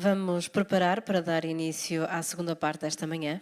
Vamos preparar para dar início à segunda parte desta manhã.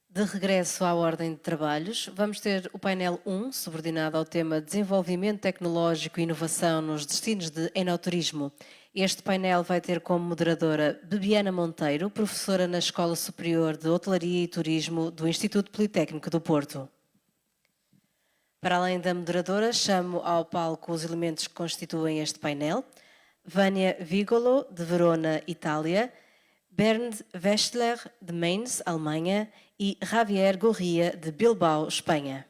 De regresso à ordem de trabalhos, vamos ter o painel 1, subordinado ao tema Desenvolvimento Tecnológico e Inovação nos Destinos de Enoturismo. Este painel vai ter como moderadora Bebiana Monteiro, professora na Escola Superior de Hotelaria e Turismo do Instituto Politécnico do Porto. Para além da moderadora, chamo ao palco os elementos que constituem este painel: Vânia Vigolo, de Verona, Itália; Bernd Westler, de Mainz, Alemanha; e Javier Gorria, de Bilbao, Espanha.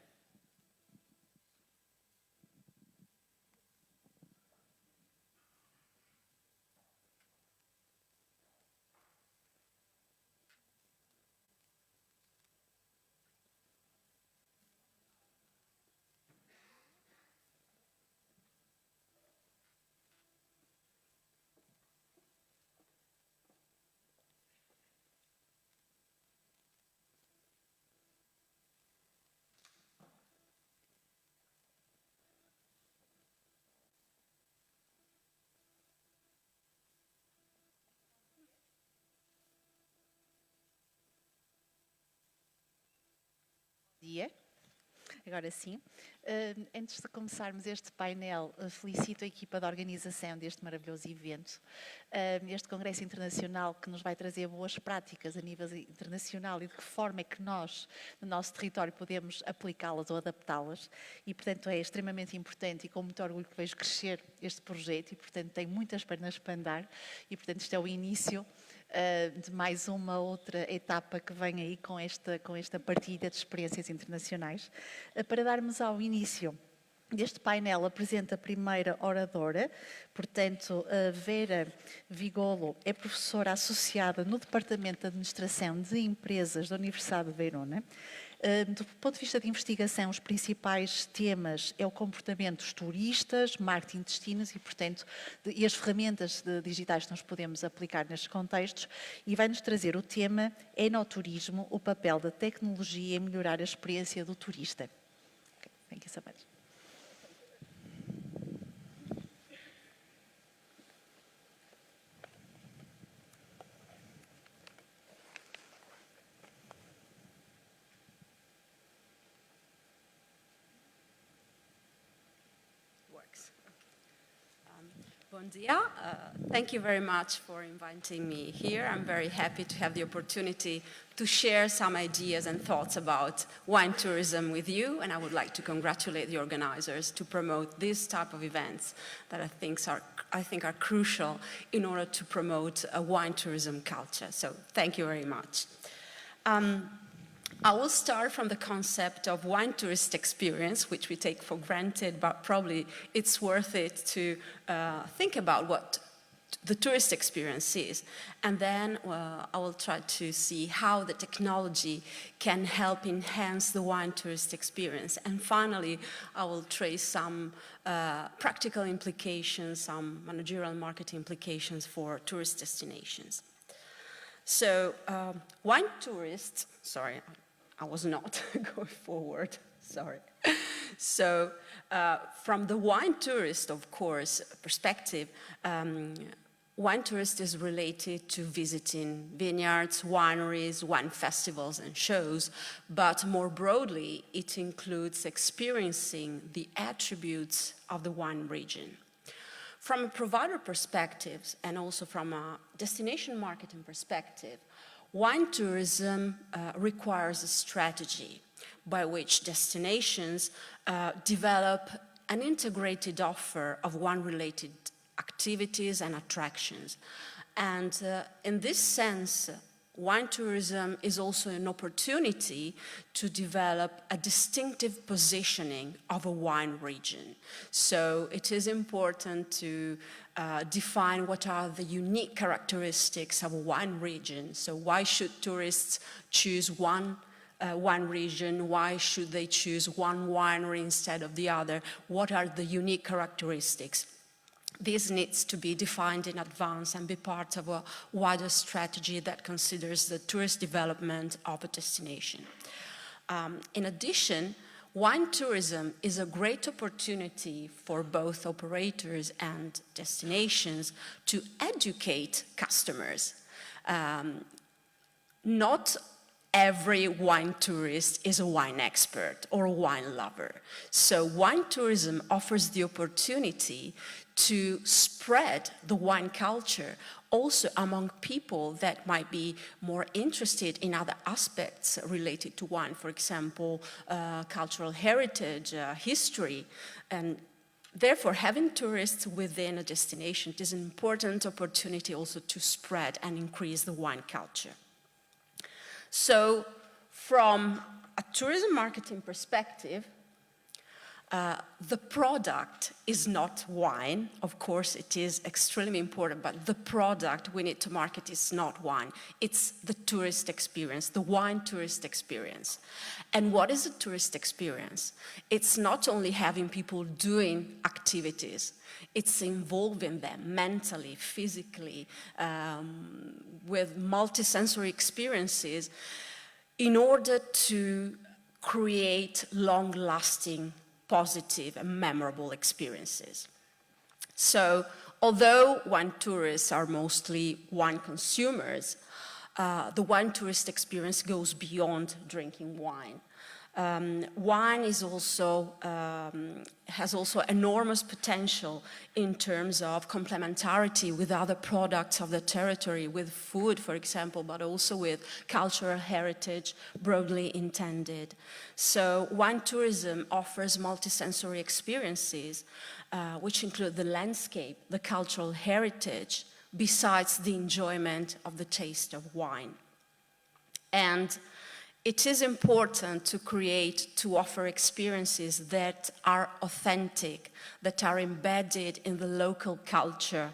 Dia. Agora sim. Antes de começarmos este painel, felicito a equipa de organização deste maravilhoso evento. Este Congresso Internacional que nos vai trazer boas práticas a nível internacional e de que forma é que nós, no nosso território, podemos aplicá-las ou adaptá-las. E, portanto, é extremamente importante e com muito orgulho que vejo crescer este projeto e, portanto, tem muitas pernas para andar. E, portanto, isto é o início de mais uma outra etapa que vem aí com esta partilha de experiências internacionais. Para darmos ao início deste painel, apresento a primeira oradora. Portanto, a Vera Vigolo é professora associada no Departamento de Administração de Empresas da Universidade de Verona. Do ponto de vista de investigação, os principais temas é o comportamento dos turistas, marketing de destinos e, portanto, e as ferramentas digitais que nós podemos aplicar nestes contextos, e vai-nos trazer o tema Enoturismo, o papel da tecnologia em melhorar a experiência do turista. Okay, thank you so much. Bon dia. Thank you very much for inviting me here. I'm very happy to have the opportunity to share some ideas and thoughts about wine tourism with you, and I would like to congratulate the organizers to promote this type of events that I think are crucial in order to promote a wine tourism culture. So thank you very much. I will start from the concept of wine tourist experience, which we take for granted, but probably it's worth it to think about what the tourist experience is. And then I will try to see how the technology can help enhance the wine tourist experience. And finally, I will trace some practical implications, some managerial and marketing implications for tourist destinations. So, wine tourists, sorry, I was not going forward, sorry. So, from the wine tourist, of course, perspective, wine tourist is related to visiting vineyards, wineries, wine festivals and shows, but more broadly, it includes experiencing the attributes of the wine region. From a provider perspective, and also from a destination marketing perspective, wine tourism requires a strategy by which destinations develop an integrated offer of wine-related activities and attractions. And in this sense, wine tourism is also an opportunity to develop a distinctive positioning of a wine region. So it is important to define what are the unique characteristics of a wine region. So why should tourists choose one wine region? Why should they choose one winery instead of the other? What are the unique characteristics? This needs to be defined in advance and be part of a wider strategy that considers the tourist development of a destination. In addition, wine tourism is a great opportunity for both operators and destinations to educate customers. Not every wine tourist is a wine expert or a wine lover. So wine tourism offers the opportunity to spread the wine culture also among people that might be more interested in other aspects related to wine, for example, cultural heritage, history, and therefore having tourists within a destination is an important opportunity also to spread and increase the wine culture. So from a tourism marketing perspective, the product is not wine. Of course, it is extremely important, but the product we need to market is not wine. It's the tourist experience, the wine tourist experience. And what is a tourist experience? It's not only having people doing activities, it's involving them mentally, physically, with multisensory experiences in order to create long-lasting positive and memorable experiences. So, although wine tourists are mostly wine consumers, the wine tourist experience goes beyond drinking wine. Wine is also, has also enormous potential in terms of complementarity with other products of the territory, with food, for example, but also with cultural heritage broadly intended. So wine tourism offers multisensory experiences, which include the landscape, the cultural heritage, besides the enjoyment of the taste of wine. And it is important to offer experiences that are authentic, that are embedded in the local culture,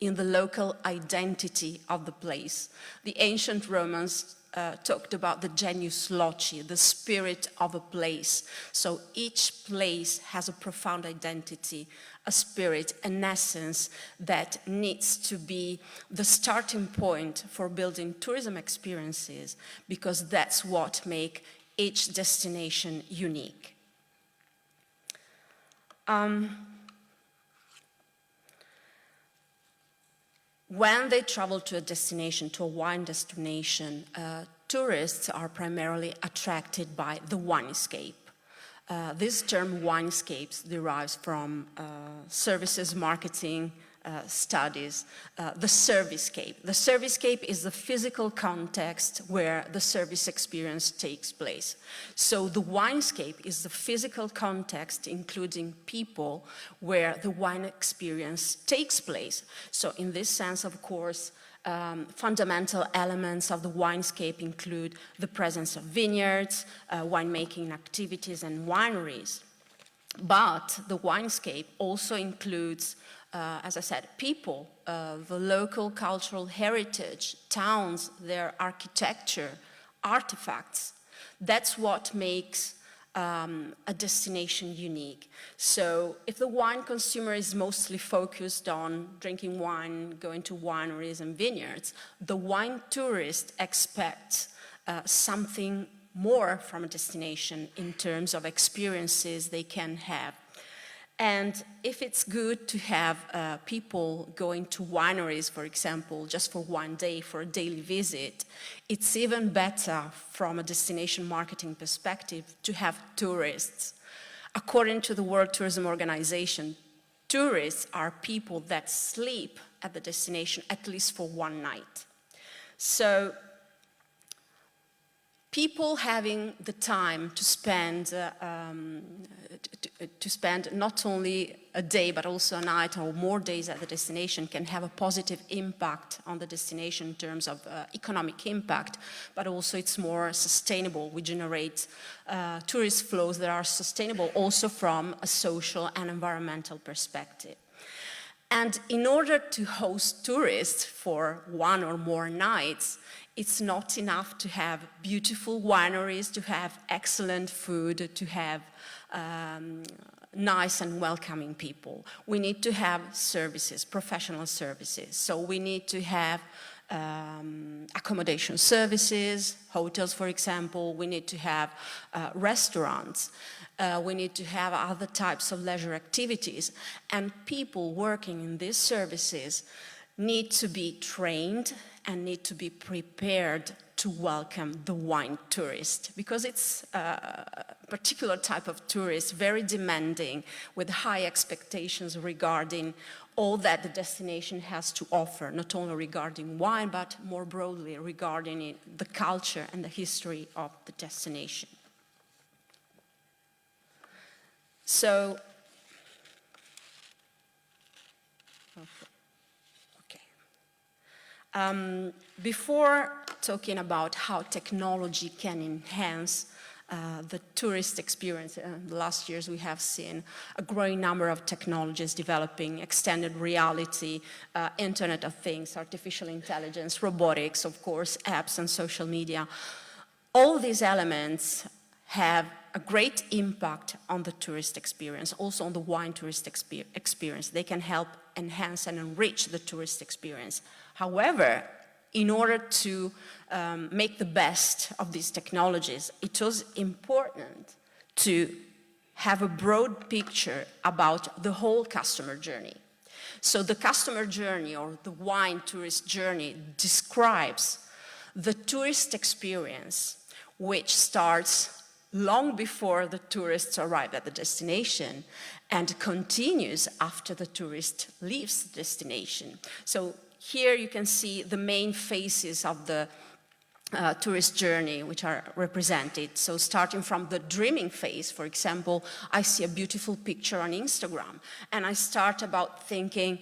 in the local identity of the place. The ancient Romans talked about the genius loci, the spirit of a place. So each place has a profound identity, a spirit, an essence that needs to be the starting point for building tourism experiences, because that's what makes each destination unique. When they travel to a destination, to a wine destination, tourists are primarily attracted by the winescape. This term winescapes derives from services marketing studies, the servicescape. The servicescape is the physical context where the service experience takes place. So the winescape is the physical context, including people, where the wine experience takes place. So in this sense, of course, fundamental elements of the winescape include the presence of vineyards, winemaking activities, and wineries. But the winescape also includes, as I said, people, the local cultural heritage, towns, their architecture, artifacts. That's what makes a destination unique. So if the wine consumer is mostly focused on drinking wine, going to wineries and vineyards, the wine tourist expects something more from a destination in terms of experiences they can have. And if it's good to have people going to wineries, for example, just for one day, for a daily visit, it's even better from a destination marketing perspective to have tourists. According to the World Tourism Organization, tourists are people that sleep at the destination at least for one night. So people having the time to spend not only a day but also a night or more days at the destination can have a positive impact on the destination in terms of economic impact, but also it's more sustainable. We generate tourist flows that are sustainable also from a social and environmental perspective. And in order to host tourists for one or more nights, it's not enough to have beautiful wineries, to have excellent food, to have nice and welcoming people. We need to have services, professional services. So we need to have accommodation services, hotels, for example. We need to have restaurants. We need to have other types of leisure activities. And people working in these services need to be trained and need to be prepared to welcome the wine tourist, because it's a particular type of tourist, very demanding, with high expectations regarding all that the destination has to offer, not only regarding wine, but more broadly regarding the culture and the history of the destination. So, before talking about how technology can enhance the tourist experience, in the last years we have seen a growing number of technologies developing: extended reality, Internet of Things, artificial intelligence, robotics, of course, apps and social media. All these elements have a great impact on the tourist experience, also on the wine tourist experience. They can help enhance and enrich the tourist experience. However, in order to make the best of these technologies, it was important to have a broad picture about the whole customer journey. So the customer journey, or the wine tourist journey, describes the tourist experience, which starts long before the tourists arrive at the destination and continues after the tourist leaves the destination. So here you can see the main phases of the tourist journey which are represented. So starting from the dreaming phase, for example, I see a beautiful picture on Instagram and I start thinking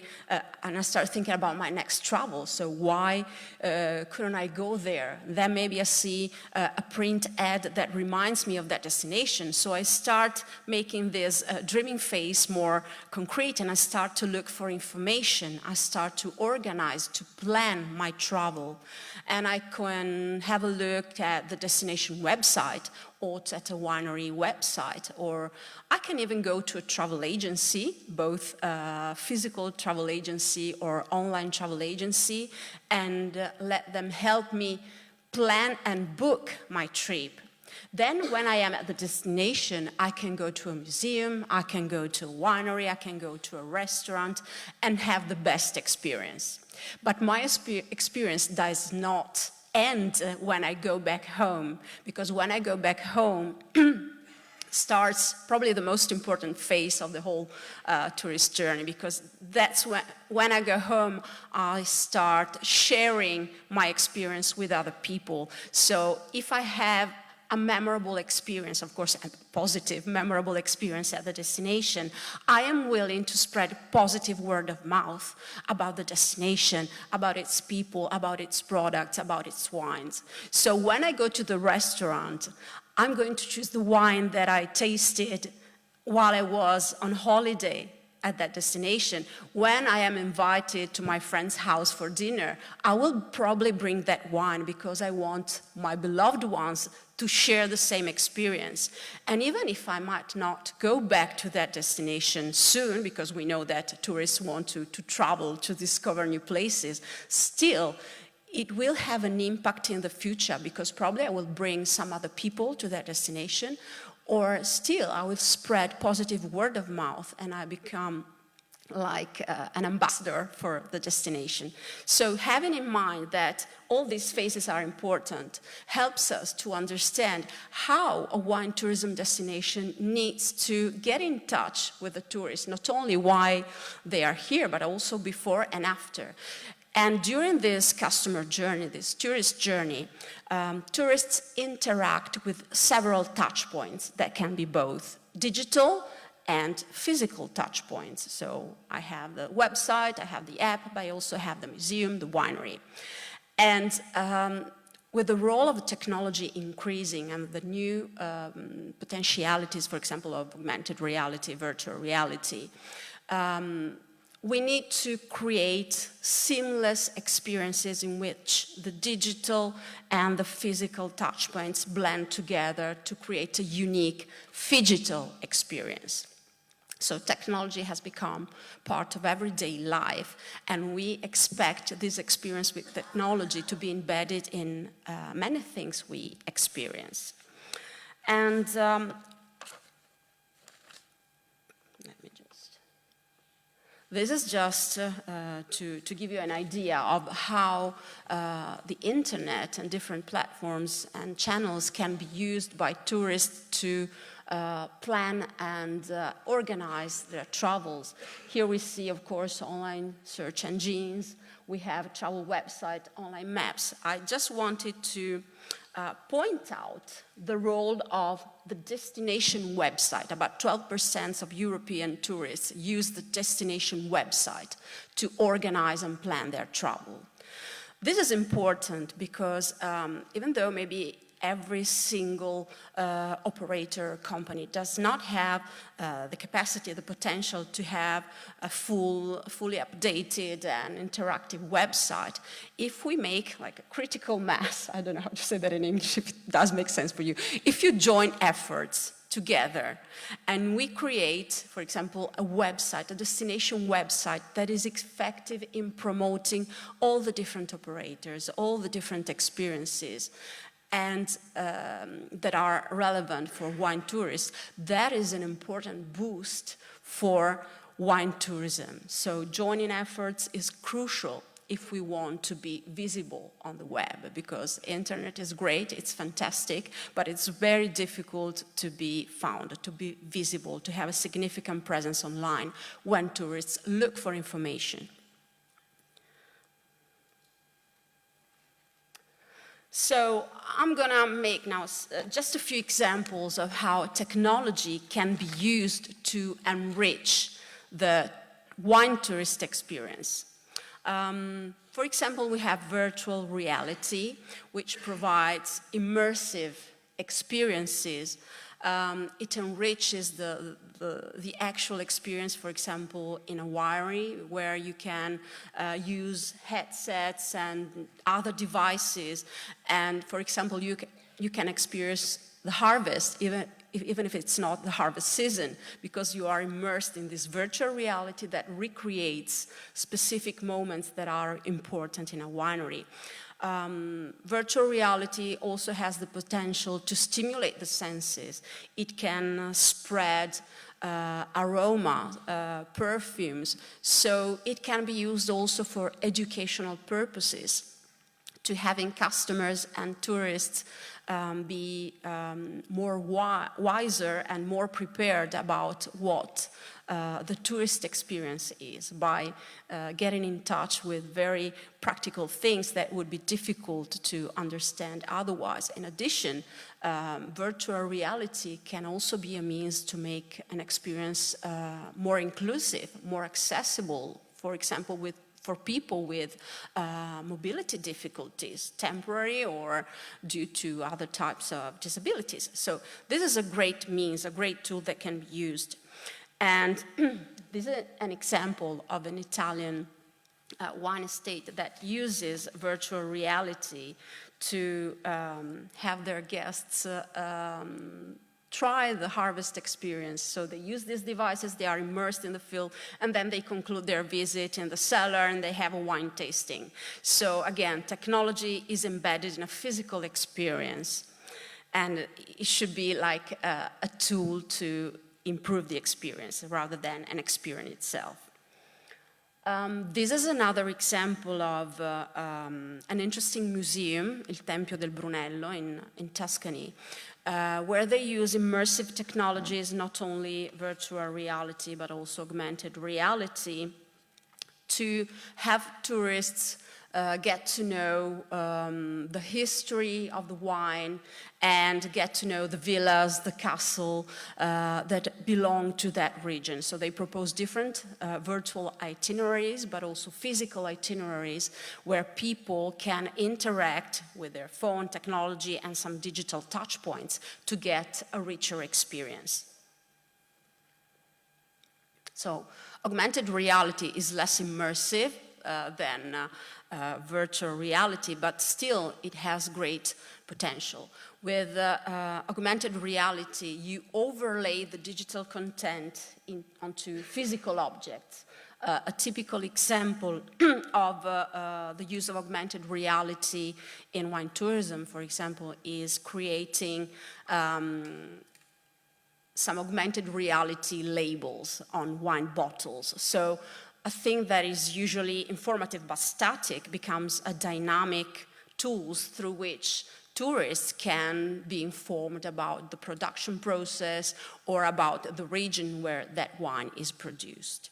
about my next travel. So why couldn't I go there? Then maybe I see a print ad that reminds me of that destination. So I start making this dreaming phase more concrete and I start to look for information. I start to organize, to plan my travel. And I can have a look at the destination website or at a winery website, or I can even go to a travel agency, both physical travel agency or online travel agency, and let them help me plan and book my trip. Then when I am at the destination, I can go to a museum, I can go to a winery, I can go to a restaurant and have the best experience. But my experience does not end when I go back home, because when I go back home starts probably the most important phase of the whole tourist journey, because that's when I go home, I start sharing my experience with other people. So if I have a memorable experience, of course, a positive, memorable experience at the destination, I am willing to spread positive word of mouth about the destination, about its people, about its products, about its wines. So when I go to the restaurant, I'm going to choose the wine that I tasted while I was on holiday at that destination. When I am invited to my friend's house for dinner, I will probably bring that wine because I want my beloved ones to share the same experience. And even if I might not go back to that destination soon, because we know that tourists want to travel, to discover new places, still, it will have an impact in the future, because probably I will bring some other people to that destination, or still I will spread positive word of mouth and I become like an ambassador for the destination. So having in mind that all these phases are important helps us to understand how a wine tourism destination needs to get in touch with the tourists, not only why they are here, but also before and after. And during this customer journey, this tourist journey, tourists interact with several touch points that can be both digital and physical touch points. So I have the website, I have the app, but I also have the museum, the winery. And with the role of technology increasing and the new potentialities, for example, of augmented reality, virtual reality, we need to create seamless experiences in which the digital and the physical touchpoints blend together to create a unique phygital experience. So technology has become part of everyday life, and we expect this experience with technology to be embedded in many things we experience. And this is just to give you an idea of how the internet and different platforms and channels can be used by tourists to plan and organize their travels. Here we see, of course, online search engines. We have a travel website, online maps. I just wanted to point out the role of the destination website. About 12% of European tourists use the destination website to organize and plan their travel. This is important because even though maybe every single operator company does not have the capacity, the potential to have a fully updated and interactive website. If we make like a critical mass, I don't know how to say that in English, if it does make sense for you, if you join efforts together and we create, for example, a website, a destination website that is effective in promoting all the different operators, all the different experiences, and that are relevant for wine tourists, that is an important boost for wine tourism. So joining efforts is crucial if we want to be visible on the web, because internet is great, it's fantastic, but it's very difficult to be found, to be visible, to have a significant presence online when tourists look for information. So I'm gonna make now just a few examples of how technology can be used to enrich the wine tourist experience. For example, we have virtual reality, which provides immersive experiences. It enriches the actual experience, for example, in a winery, where you can use headsets and other devices. And, for example, you can experience the harvest, even if it's not the harvest season, because you are immersed in this virtual reality that recreates specific moments that are important in a winery. Virtual reality also has the potential to stimulate the senses. It can spread aroma, perfumes, so it can be used also for educational purposes, to having customers and tourists be more wiser and more prepared about what the tourist experience is, by getting in touch with very practical things that would be difficult to understand otherwise. In addition, virtual reality can also be a means to make an experience more inclusive, more accessible, for example, for people with mobility difficulties, temporary or due to other types of disabilities. So this is a great means, a great tool that can be used. And this is an example of an Italian wine estate that uses virtual reality to have their guests try the harvest experience. So they use these devices, they are immersed in the field, and then they conclude their visit in the cellar and they have a wine tasting. So again, technology is embedded in a physical experience, and it should be like a tool to improve the experience rather than an experience itself. This is another example of an interesting museum, il Tempio del Brunello in Tuscany, where they use immersive technologies, not only virtual reality, but also augmented reality, to have tourists get to know the history of the wine, and get to know the villas, the castle that belong to that region. So they propose different virtual itineraries, but also physical itineraries where people can interact with their phone technology and some digital touch points to get a richer experience. So augmented reality is less immersive than virtual reality, but still it has great potential. With augmented reality, you overlay the digital content onto physical objects. A typical example of the use of augmented reality in wine tourism, for example, is creating some augmented reality labels on wine bottles. So a thing that is usually informative but static becomes a dynamic tools through which tourists can be informed about the production process or about the region where that wine is produced.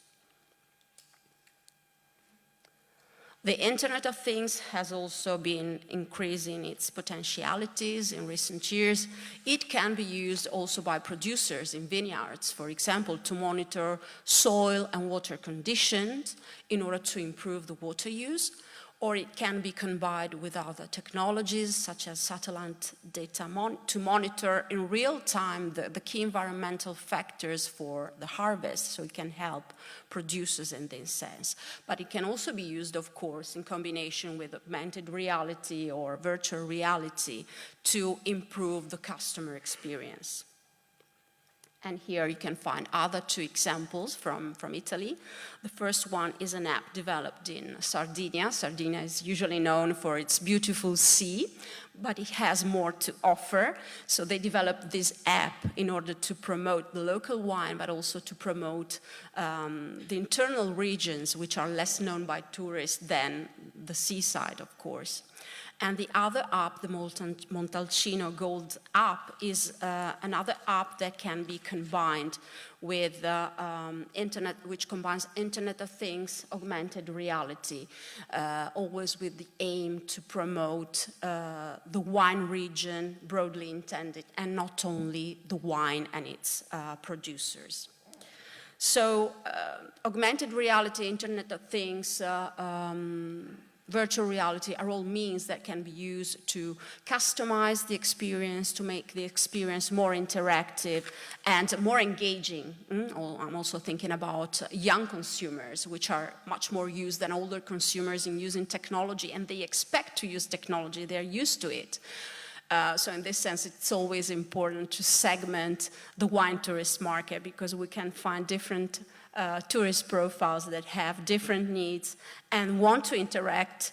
The Internet of Things has also been increasing its potentialities in recent years. It can be used also by producers in vineyards, for example, to monitor soil and water conditions in order to improve the water use, or it can be combined with other technologies such as satellite data to monitor in real time the key environmental factors for the harvest, so it can help producers in this sense. But it can also be used, of course, in combination with augmented reality or virtual reality to improve the customer experience. And here you can find other two examples from Italy. The first one is an app developed in Sardinia. Sardinia is usually known for its beautiful sea, but it has more to offer. So they developed this app in order to promote the local wine, but also to promote the internal regions, which are less known by tourists than the seaside, of course. And the other app, the Montalcino Gold app, is another app that can be combined with internet, which combines Internet of Things, augmented reality, always with the aim to promote the wine region broadly intended, and not only the wine and its producers. So augmented reality, Internet of Things, virtual reality are all means that can be used to customize the experience, to make the experience more interactive and more engaging. I'm also thinking about young consumers, which are much more used than older consumers in using technology, and they expect to use technology, they're used to it. So in this sense, it's always important to segment the wine tourist market, because we can find different tourist profiles that have different needs and want to interact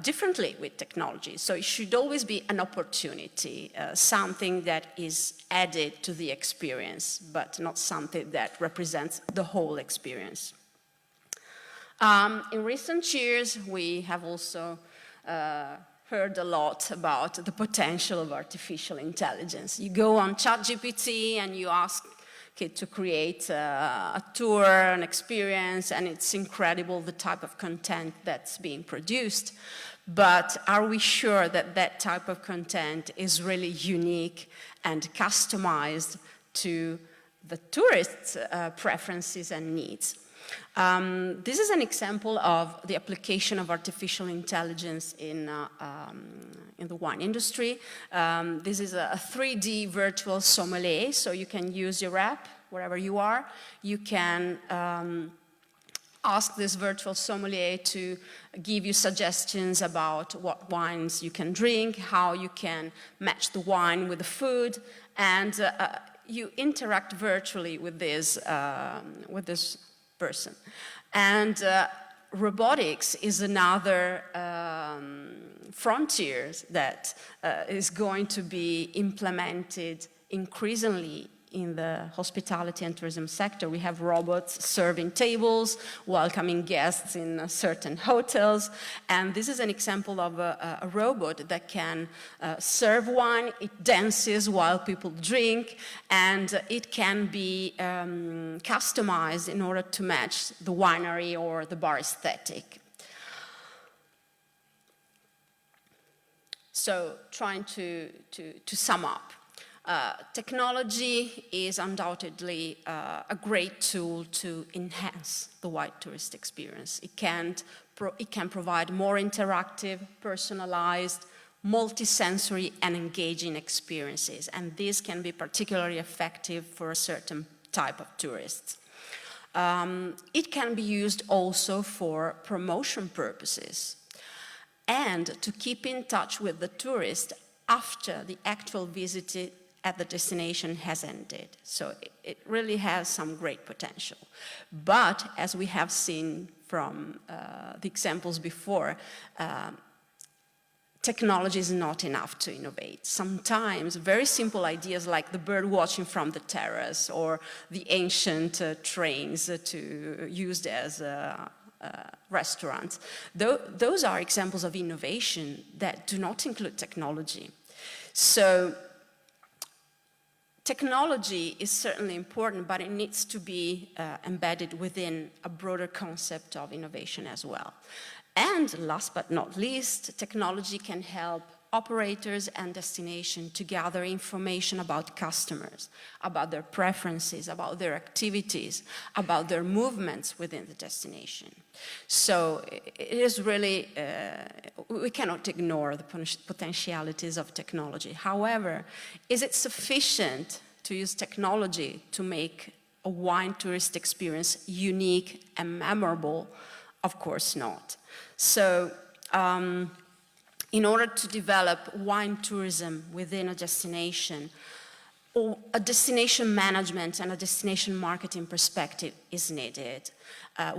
differently with technology. So it should always be an opportunity, something that is added to the experience, but not something that represents the whole experience. In recent years, we have also heard a lot about the potential of artificial intelligence. You go on ChatGPT and you ask it to create a tour, an experience, and it's incredible the type of content that's being produced. But are we sure that that type of content is really unique and customized to the tourists' preferences and needs? This is an example of the application of artificial intelligence in the wine industry. This is a 3D virtual sommelier, so you can use your app wherever you are. You can ask this virtual sommelier to give you suggestions about what wines you can drink, how you can match the wine with the food, and you interact virtually with this person. And robotics is another frontier that is going to be implemented increasingly in the hospitality and tourism sector. We have robots serving tables, welcoming guests in certain hotels, and this is an example of a robot that can serve wine. It dances while people drink, and it can be customized in order to match the winery or the bar aesthetic. So trying to sum up, technology is undoubtedly a great tool to enhance the white tourist experience. It can provide more interactive, personalized, multisensory and engaging experiences, and this can be particularly effective for a certain type of tourists. It can be used also for promotion purposes and to keep in touch with the tourist after the actual visit at the destination has ended. So it really has some great potential. But as we have seen from the examples before, technology is not enough to innovate. Sometimes very simple ideas like the bird watching from the terrace or the ancient trains used as restaurants, those are examples of innovation that do not include technology. So technology is certainly important, but it needs to be embedded within a broader concept of innovation as well. And last but not least, technology can help operators and destination to gather information about customers, about their preferences, about their activities, about their movements within the destination. So it is really, we cannot ignore the potentialities of technology. However, is it sufficient to use technology to make a wine tourist experience unique and memorable? Of course not. So, in order to develop wine tourism within a destination, or a destination management and a destination marketing perspective is needed.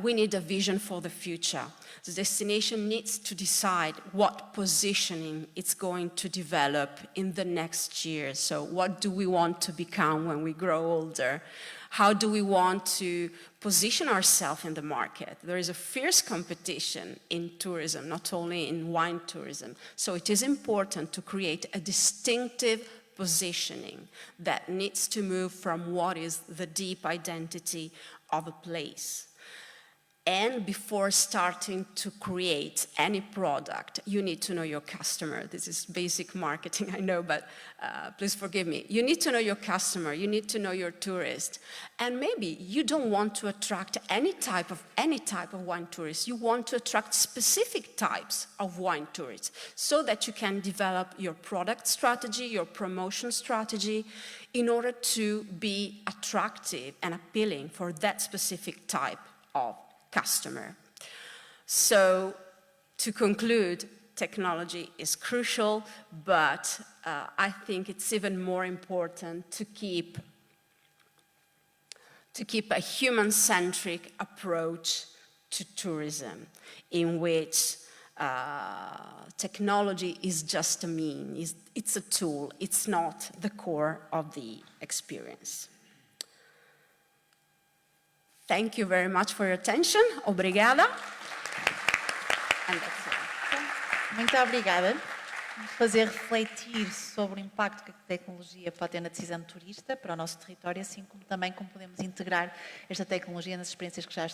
We need a vision for the future. The destination needs to decide what positioning it's going to develop in the next year. So what do we want to become when we grow older? How do we want to position ourselves in the market? There is a fierce competition in tourism, not only in wine tourism. So it is important to create a distinctive positioning that needs to move from what is the deep identity of a place. And before starting to create any product, you need to know your customer. This is basic marketing, I know, but please forgive me. You need to know your customer, you need to know your tourist. And maybe you don't want to attract any type of wine tourists. You want to attract specific types of wine tourists so that you can develop your product strategy, your promotion strategy in order to be attractive and appealing for that specific type of customer. So, to conclude, technology is crucial, but I think it's even more important to keep a human-centric approach to tourism, in which technology is just a means, it's a tool, it's not the core of the experience. Thank you very much for your attention. Obrigada. And that's it. Muito obrigada. Vamos fazer refletir sobre o impacto que a tecnologia pode ter na decisão do turista para o nosso território, assim como também como podemos integrar esta tecnologia nas experiências que já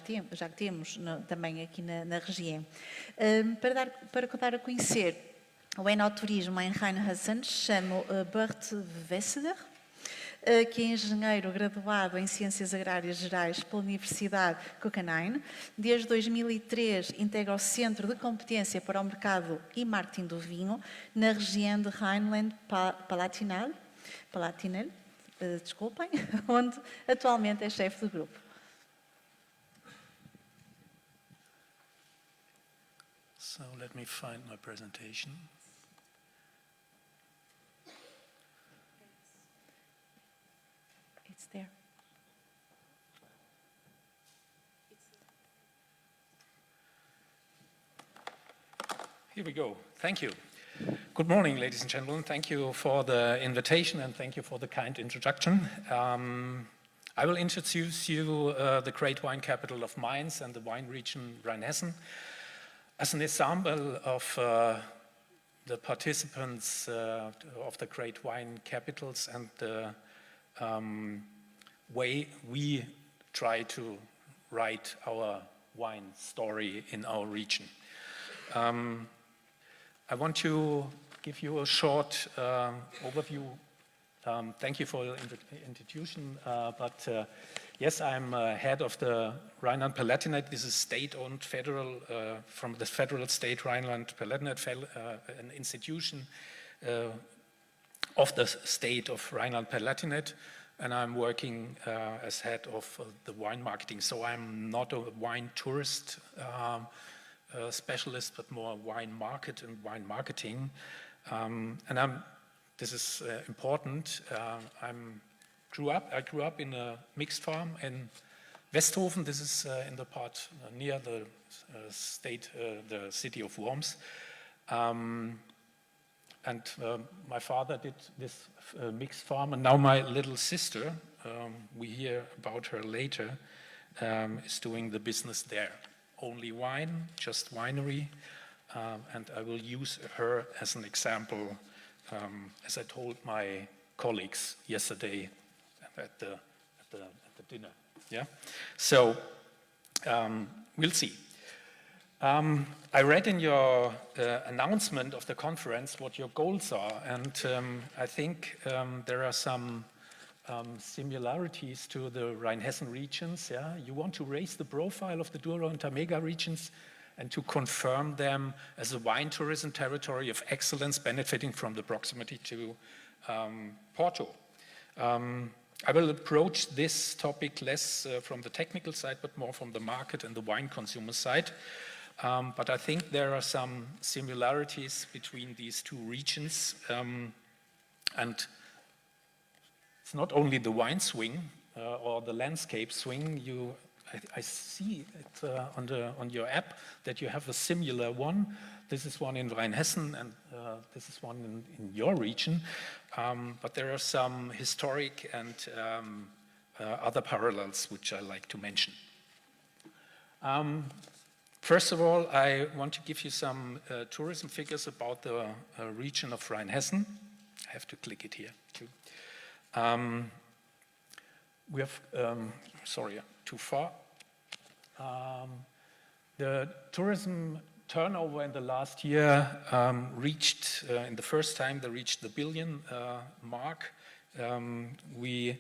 temos também aqui na região. Para dar a conhecer o Enoturismo em Rheinhessen, chamo Verde Sentido, que é engenheiro graduado em Ciências Agrárias Gerais pela Universidade Guggenheim. Desde 2003 integra o Centro de Competência para o Mercado e Marketing do Vinho na região de Rhineland-Palatinat, onde atualmente é chefe do grupo. So let me find my presentation. It's there. Here we go. Thank you. Good morning, ladies and gentlemen. Thank you for the invitation and thank you for the kind introduction. I will introduce you the great wine capital of Mainz and the wine region Rheinhessen as an example of the participants of the great wine capitals and the way we try to write our wine story in our region. I want to give you a short overview. Thank you for your introduction, yes, I'm head of the Rhineland-Palatinate. This is state-owned federal, from the federal state Rhineland-Palatinate, an institution of the state of Rhineland-Palatinate, and I'm working as head of the wine marketing. So I'm not a wine tourist specialist, but more wine market and wine marketing. This is important. I grew up in a mixed farm in Westhofen. This is in the part near the the city of Worms. My father did this mixed farm, and now my little sister, we hear about her later, is doing the business there. Only wine, just winery, and I will use her as an example, as I told my colleagues yesterday at the dinner. Yeah, so we'll see. I read in your announcement of the conference what your goals are, and I think there are some similarities to the Rhine-Hessen regions. Yeah? You want to raise the profile of the DOURO and TÄMEGA regions and to confirm them as a wine tourism territory of excellence, benefiting from the proximity to Porto. I will approach this topic less from the technical side, but more from the market and the wine consumer side. But I think there are some similarities between these two regions. And it's not only the wine swing or the landscape swing. I see it on your app that you have a similar one. This is one in Rhine-Hessen, and this is one in your region. But there are some historic and other parallels which I like to mention. First of all, I want to give you some tourism figures about the region of Rhine-Hessen. I have to click it here too. We have, sorry, too far. The tourism turnover in the last year reached, in the first time, they reached the billion mark. We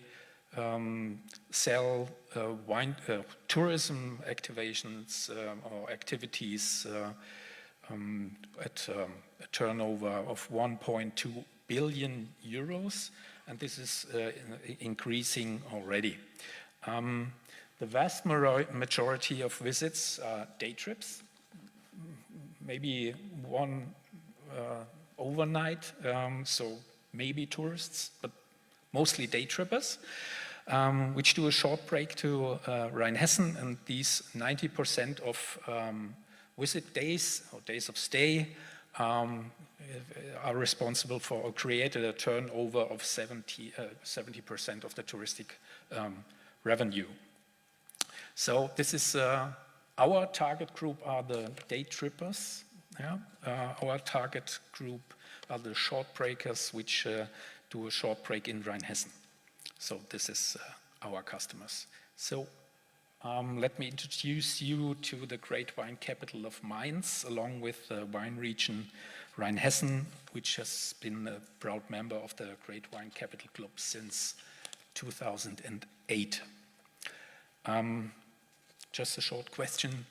sell wine tourism activations or activities at a turnover of 1.2 billion euros, and this is increasing already. The vast majority of visits are day trips, maybe one overnight, so maybe tourists, but mostly day trippers, which do a short break to Rhine-Hessen, and these 90% of visit days or days of stay are responsible for or created a turnover of 70% of the touristic revenue. So this is our target group are the day trippers. Yeah? Our target group are the short breakers, which do a short break in Rhine-Hessen. So this is our customers. So let me introduce you to the great wine capital of Mainz, along with the wine region Rhine-Hessen, which has been a proud member of the Great Wine Capital Club since 2008. Just a short question.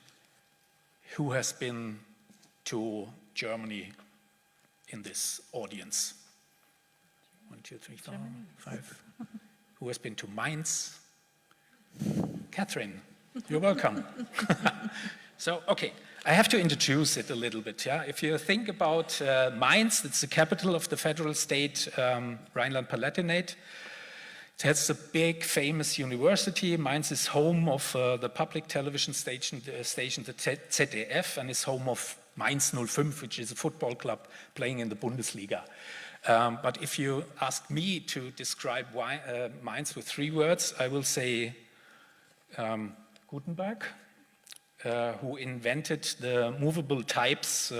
Who has been to Germany in this audience? 1, 2, 3, 4, 5. Who has been to Mainz? Catherine, you're welcome. So, okay, I have to introduce it a little bit. Yeah? If you think about Mainz, it's the capital of the federal state Rhineland-Palatinate. It has a big, famous university. Mainz is home of the public television station, the ZDF, and is home of Mainz 05, which is a football club playing in the Bundesliga. But if you ask me to describe Mainz with 3 words, I will say Gutenberg, who invented the movable types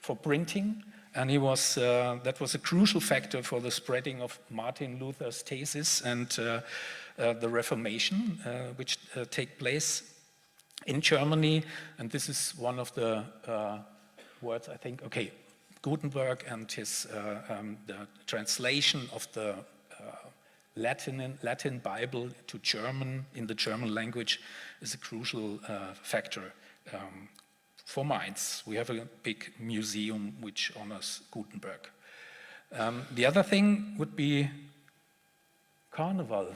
for printing. And he was, that was a crucial factor for the spreading of Martin Luther's thesis and the Reformation, which take place in Germany. And this is one of the words, I think, okay, Gutenberg and his the translation of the Latin Bible to German in the German language is a crucial factor for Mainz. We have a big museum which honors Gutenberg. The other thing would be Carnival.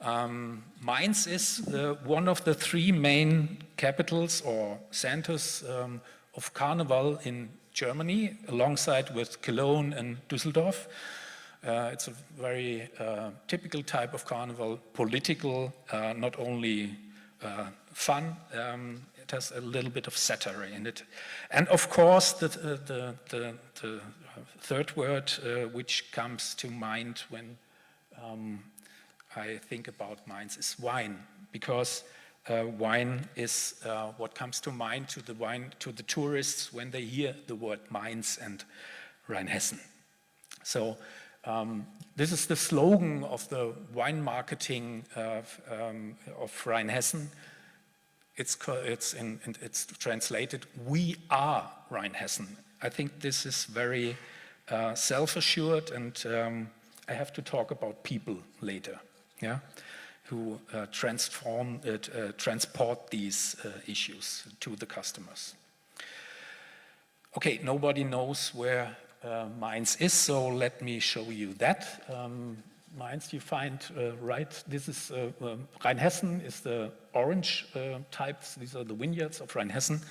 Mainz is one of the three main capitals or centers of Carnival in Germany, alongside with Cologne and Düsseldorf. It's a very typical type of carnival, political, not only fun, it has a little bit of satire in it. And of course, the third word which comes to mind when I think about Mainz is wine, because wine is what comes to mind to the tourists when they hear the word Mainz and Rheinhessen. So this is the slogan of the wine marketing of Rheinhessen. It's translated, "We are Rheinhessen." I think this is very self-assured, and I have to talk about people later, yeah, who transport these issues to the customers. Okay, nobody knows where Mainz is, so let me show you that. Mainz you find right, this is Rheinhessen is the orange types, these are the vineyards of Rheinhessen.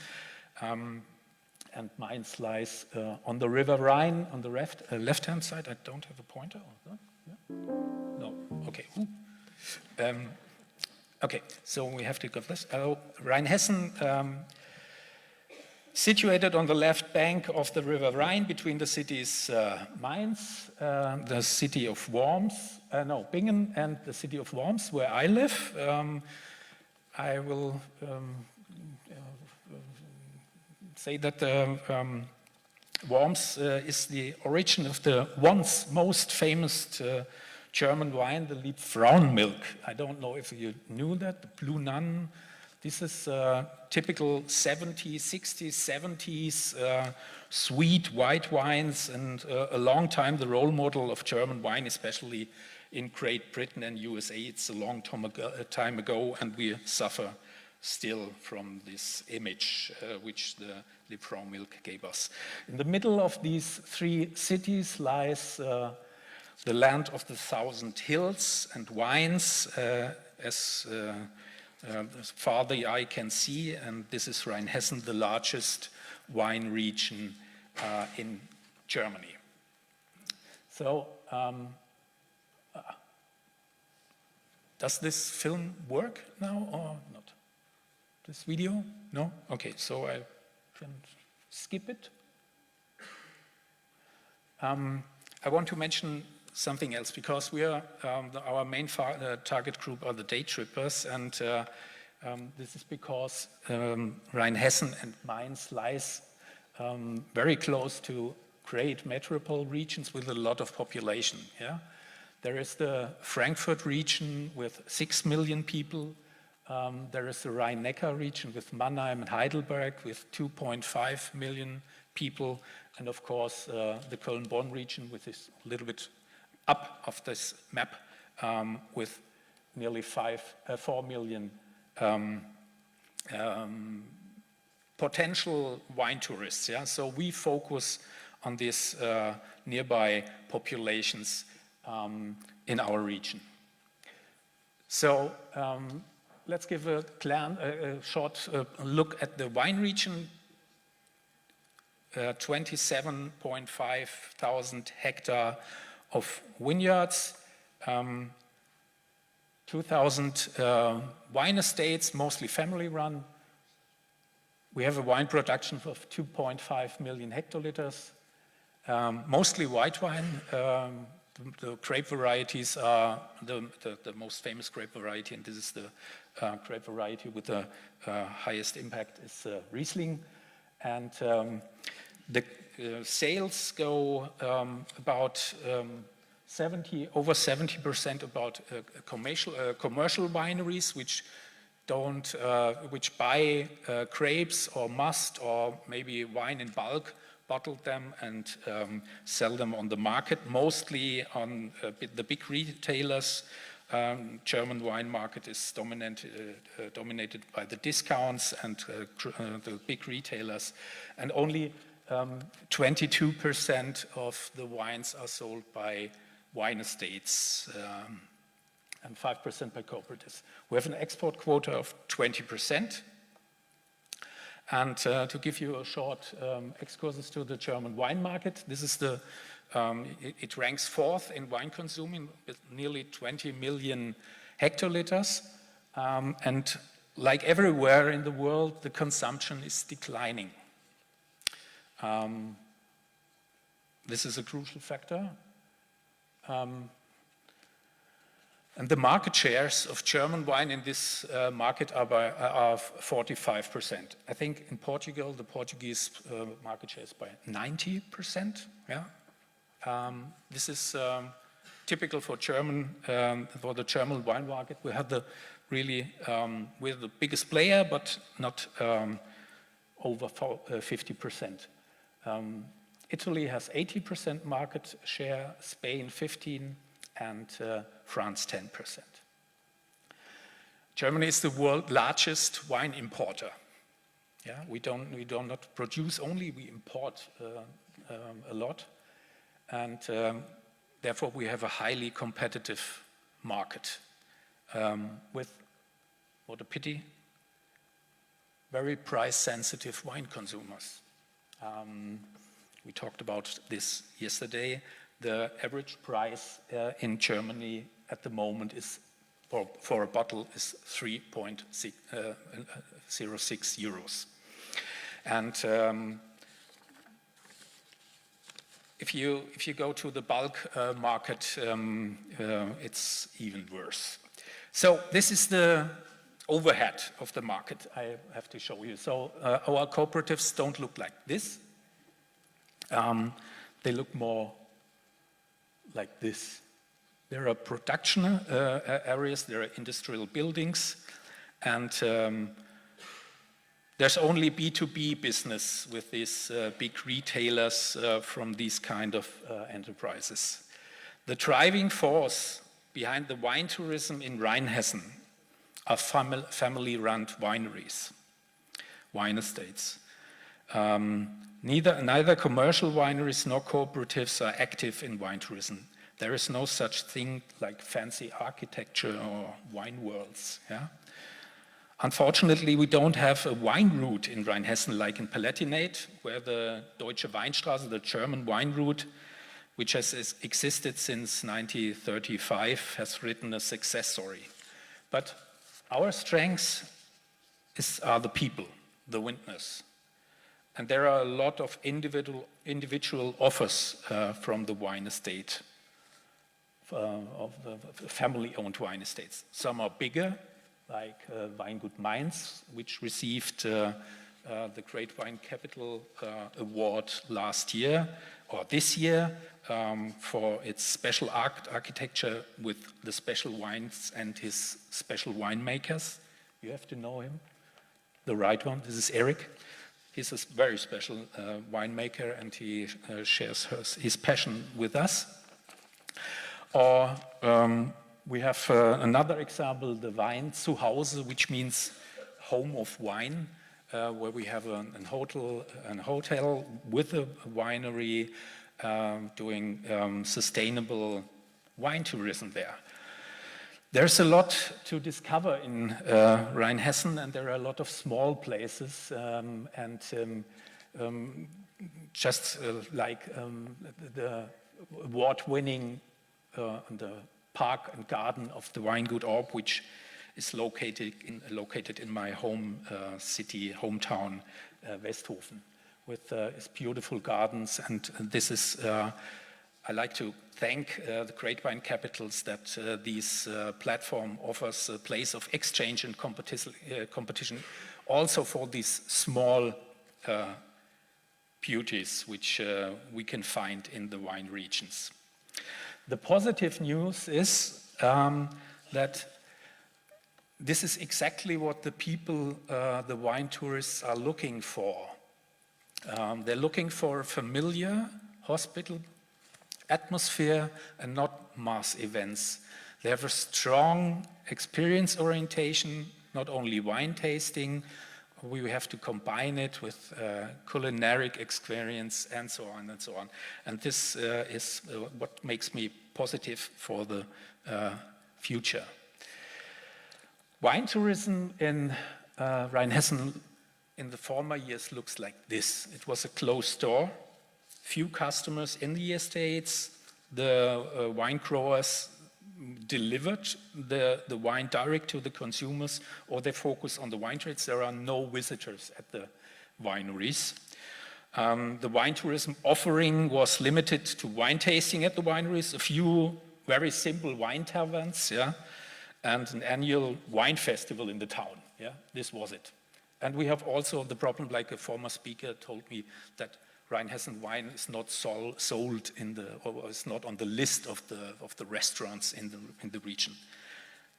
And Mainz lies on the River Rhine on the left-hand side. I don't have a pointer. Yeah? No, okay. Okay, so we have to go this. Rheinhessen, situated on the left bank of the River Rhine between the cities Mainz, the city of Worms, Bingen, and the city of Worms, where I live. I will say that Worms is the origin of the once most famous German wine, the Liebfrauenmilch. I don't know if you knew that, the Blue Nun. This is typical 70s, 60s, 70s sweet white wines, and a long time the role model of German wine, especially in Great Britain and USA. It's a long time ago, and we suffer still from this image which the Liebfrauenmilch gave us. In the middle of these three cities lies the land of the thousand hills and wines, as far the eye can see, and this is Rheinhessen, the largest wine region in Germany. So, does this film work now or not? This video? No? Okay, so I can skip it. I want to mention something else, because we are our main target group are the day trippers, and this is because Rheinhessen and Mainz lies very close to great metropole regions with a lot of population. Yeah, there is the Frankfurt region with 6 million people. There is the Rhine-Neckar region with Mannheim and Heidelberg with 2.5 million people, and of course the Köln-Bonn region, which is a little bit up of this map, with nearly 4 million potential wine tourists. Yeah? So we focus on these nearby populations in our region. So let's give a short look at the wine region. 27.5 thousand hectares of vineyards, 2,000 wine estates, mostly family run. We have a wine production of 2.5 million hectoliters, mostly white wine. The grape varieties are the most famous grape variety, and this is the grape variety with the highest impact is Riesling. And the sales go about over 70% about commercial wineries, which buy grapes or must or maybe wine in bulk bottle them and sell them on the market, mostly on the big retailers. German wine market is dominated by the discounts and the big retailers, and only 22% of the wines are sold by wine estates and 5% by cooperatives. We have an export quota of 20%. And to give you a short excursus to the German wine market, this is the, it ranks fourth in wine consuming with nearly 20 million hectoliters. And like everywhere in the world, the consumption is declining. This is a crucial factor. And the market shares of German wine in this market are 45%. I think in Portugal, the Portuguese market share is by 90%. Yeah, this is typical for for the German wine market. We have we're the biggest player, but not over 50%. Italy has 80% market share, Spain 15%, and France 10%. Germany is the world's largest wine importer. Yeah, we do not produce only, we import a lot, and therefore we have a highly competitive market with, what a pity, very price-sensitive wine consumers. We talked about this yesterday. The average price in Germany at the moment is for a bottle is 3.06 euros. And if you go to the bulk market, it's even worse. So this is the overhead of the market I have to show you. So our cooperatives don't look like this. They look more like this. There are production areas, there are industrial buildings, and there's only B2B business with these big retailers from these kind of enterprises. The driving force behind the wine tourism in Rheinhessen are family-run wineries, wine estates. Neither commercial wineries nor cooperatives are active in wine tourism. There is no such thing like fancy architecture or wine worlds. Yeah? Unfortunately, we don't have a wine route in Rheinhessen like in Palatinate, where the Deutsche Weinstraße, the German wine route, which has existed since 1935, has written a success story. But our strengths are the people, the vintners. And there are a lot of individual offers from the wine estate, of the family-owned wine estates. Some are bigger, like Weingut Mainz, which received the Great Wine Capital Award last year, or this year, for its special architecture with the special wines and his special winemakers. You have to know him, the right one. This is Eric. He's a very special winemaker, and he shares his passion with us. Or we have another example, the Wein zu Hause, which means home of wine, where we have a hotel with a winery doing sustainable wine tourism there. There's a lot to discover in Rheinhessen, and there are a lot of small places, just like the award-winning the park and garden of the Weingut Orb, which is located in my home city, hometown, Westhofen, with its beautiful gardens. And this is, I like to thank the Great Wine Capitals that this platform offers a place of exchange and competition, also for these small beauties which we can find in the wine regions. The positive news is that this is exactly what the people, the wine tourists, are looking for. They're looking for a familiar hospital atmosphere and not mass events. They have a strong experience orientation, not only wine tasting. We have to combine it with culinary experience and so on and so on. And this is what makes me positive for the future. Wine tourism in Rheinhessen in the former years looks like this. It was a closed door, few customers in the estates. The wine growers delivered the wine direct to the consumers, or they focus on the wine trades. There are no visitors at the wineries. The wine tourism offering was limited to wine tasting at the wineries, a few very simple wine taverns, yeah, and an annual wine festival in the town. Yeah, this was it. And we have also the problem, like a former speaker told me, that Rheinhessen wine is not sold in the, or is not on the list of the restaurants in the region.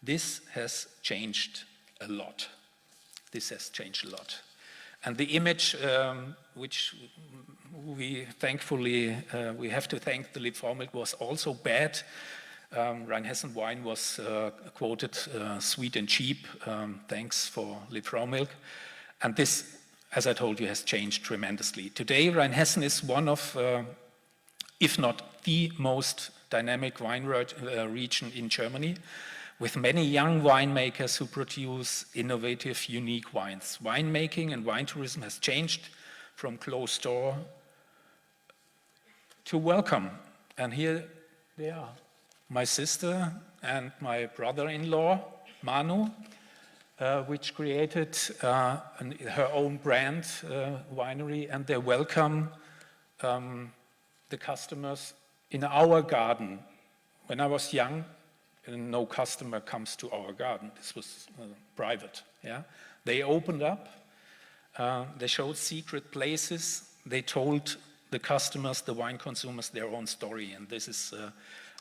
This has changed a lot. This has changed a lot. And the image, which we thankfully, we have to thank the Liebfraumilch, was also bad. Rheinhessen wine was quoted sweet and cheap. Thanks for Liebfraumilch. And this, as I told you, has changed tremendously. Today, Rheinhessen is one of, if not the most dynamic wine region in Germany, with many young winemakers who produce innovative, unique wines. Winemaking and wine tourism has changed from closed door to welcome. And here they are, my sister and my brother-in-law, Manu, which created her own brand winery, and they welcome the customers in our garden. When I was young, no customer comes to our garden. This was private. Yeah, they opened up. They showed secret places. They told the customers, the wine consumers, their own story. And this is,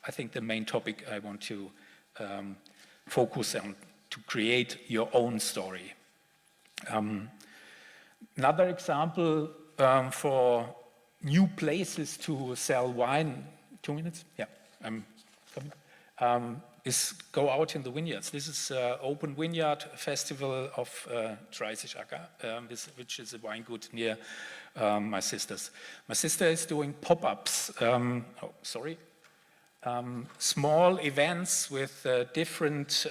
I think, the main topic I want to focus on, to create your own story. Another example for new places to sell wine. 2 minutes? Yeah, I'm coming. Is go out in the vineyards. This is Open Vineyard Festival of Dreißigacker, which is a wine-good near my sister's. My sister is doing pop-ups, small events with different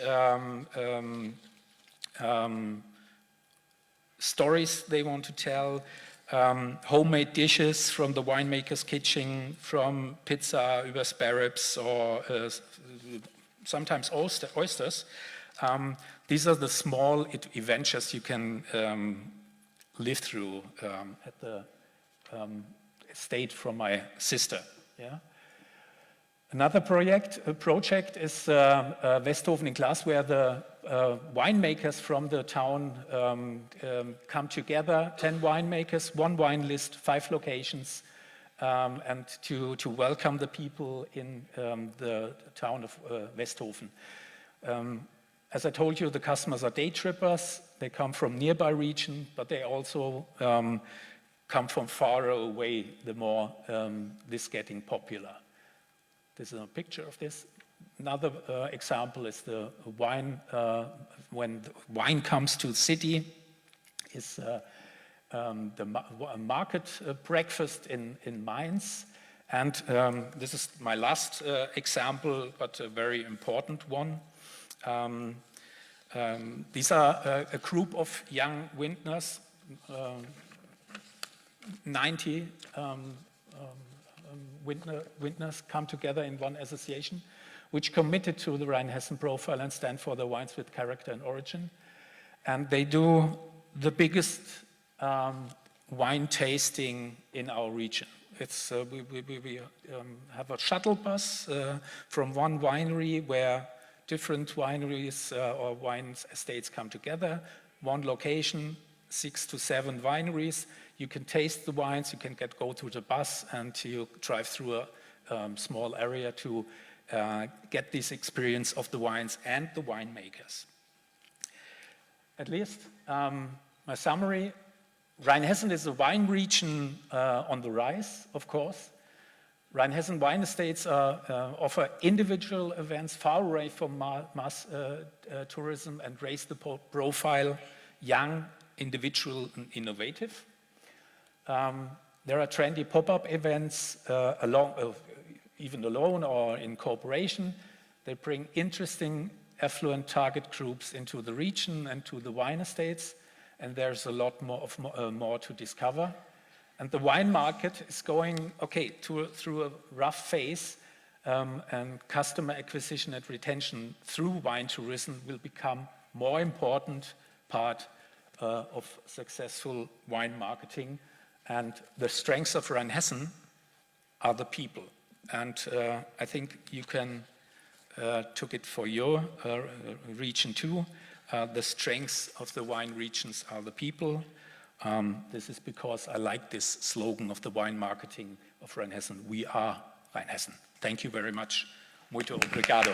stories they want to tell, homemade dishes from the winemaker's kitchen, from pizza über spare ribs or sometimes oysters. These are the small adventures you can live through at the estate from my sister. Yeah. Another project is Westhofen in Glas, where the winemakers from the town come together, 10 winemakers, 1 wine list, 5 locations, and to welcome the people in the town of Westhofen. As I told you, the customers are day trippers. They come from nearby region, but they also come from far away, the more this getting popular. This is a picture of this. Another example is the wine, when the wine comes to the city, is the market breakfast in Mainz. And this is my last example, but a very important one. These are a group of young vintners, 90 vintners come together in one association, which committed to the Rheinhessen profile and stand for the wines with character and origin. And they do the biggest wine tasting in our region. It's we have a shuttle bus from one winery where different wineries or wine estates come together. One location, 6 to 7 wineries. You can taste the wines. You can go through the bus and you drive through a small area to get this experience of the wines and the winemakers. At least my summary. Rheinhessen is a wine region on the rise, of course. Rheinhessen wine estates offer individual events far away from mass tourism and raise the profile young, individual, and innovative. There are trendy pop-up events, even alone or in cooperation. They bring interesting, affluent target groups into the region and to the wine estates, and there's a lot more to discover. And the wine market is going, through a rough phase, and customer acquisition and retention through wine tourism will become more important part of successful wine marketing. And the strengths of Rheinhessen are the people. And I think you can took it for your region too. The strengths of the wine regions are the people. This is because I like this slogan of the wine marketing of Rheinhessen. We are Rheinhessen. Thank you very much. Muito obrigado.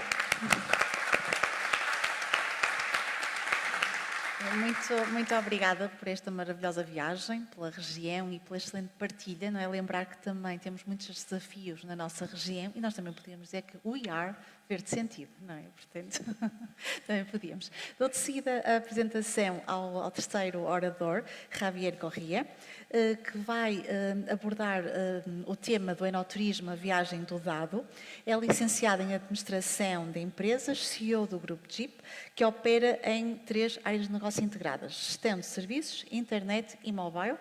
Muito obrigada por esta maravilhosa viagem, pela região e pela excelente partilha. Não é? Lembrar que também temos muitos desafios na nossa região e nós também podemos dizer que we are Verde Sentido, não é? Portanto, também podíamos. Dou de seguida a apresentação ao terceiro orador, Javier Corrêa, que vai abordar o tema do Enoturismo, a viagem do dado. É licenciado em Administração de Empresas, CEO do Grupo Jeep, que opera em 3 áreas de negócio integradas: gestão de serviços, internet e mobile,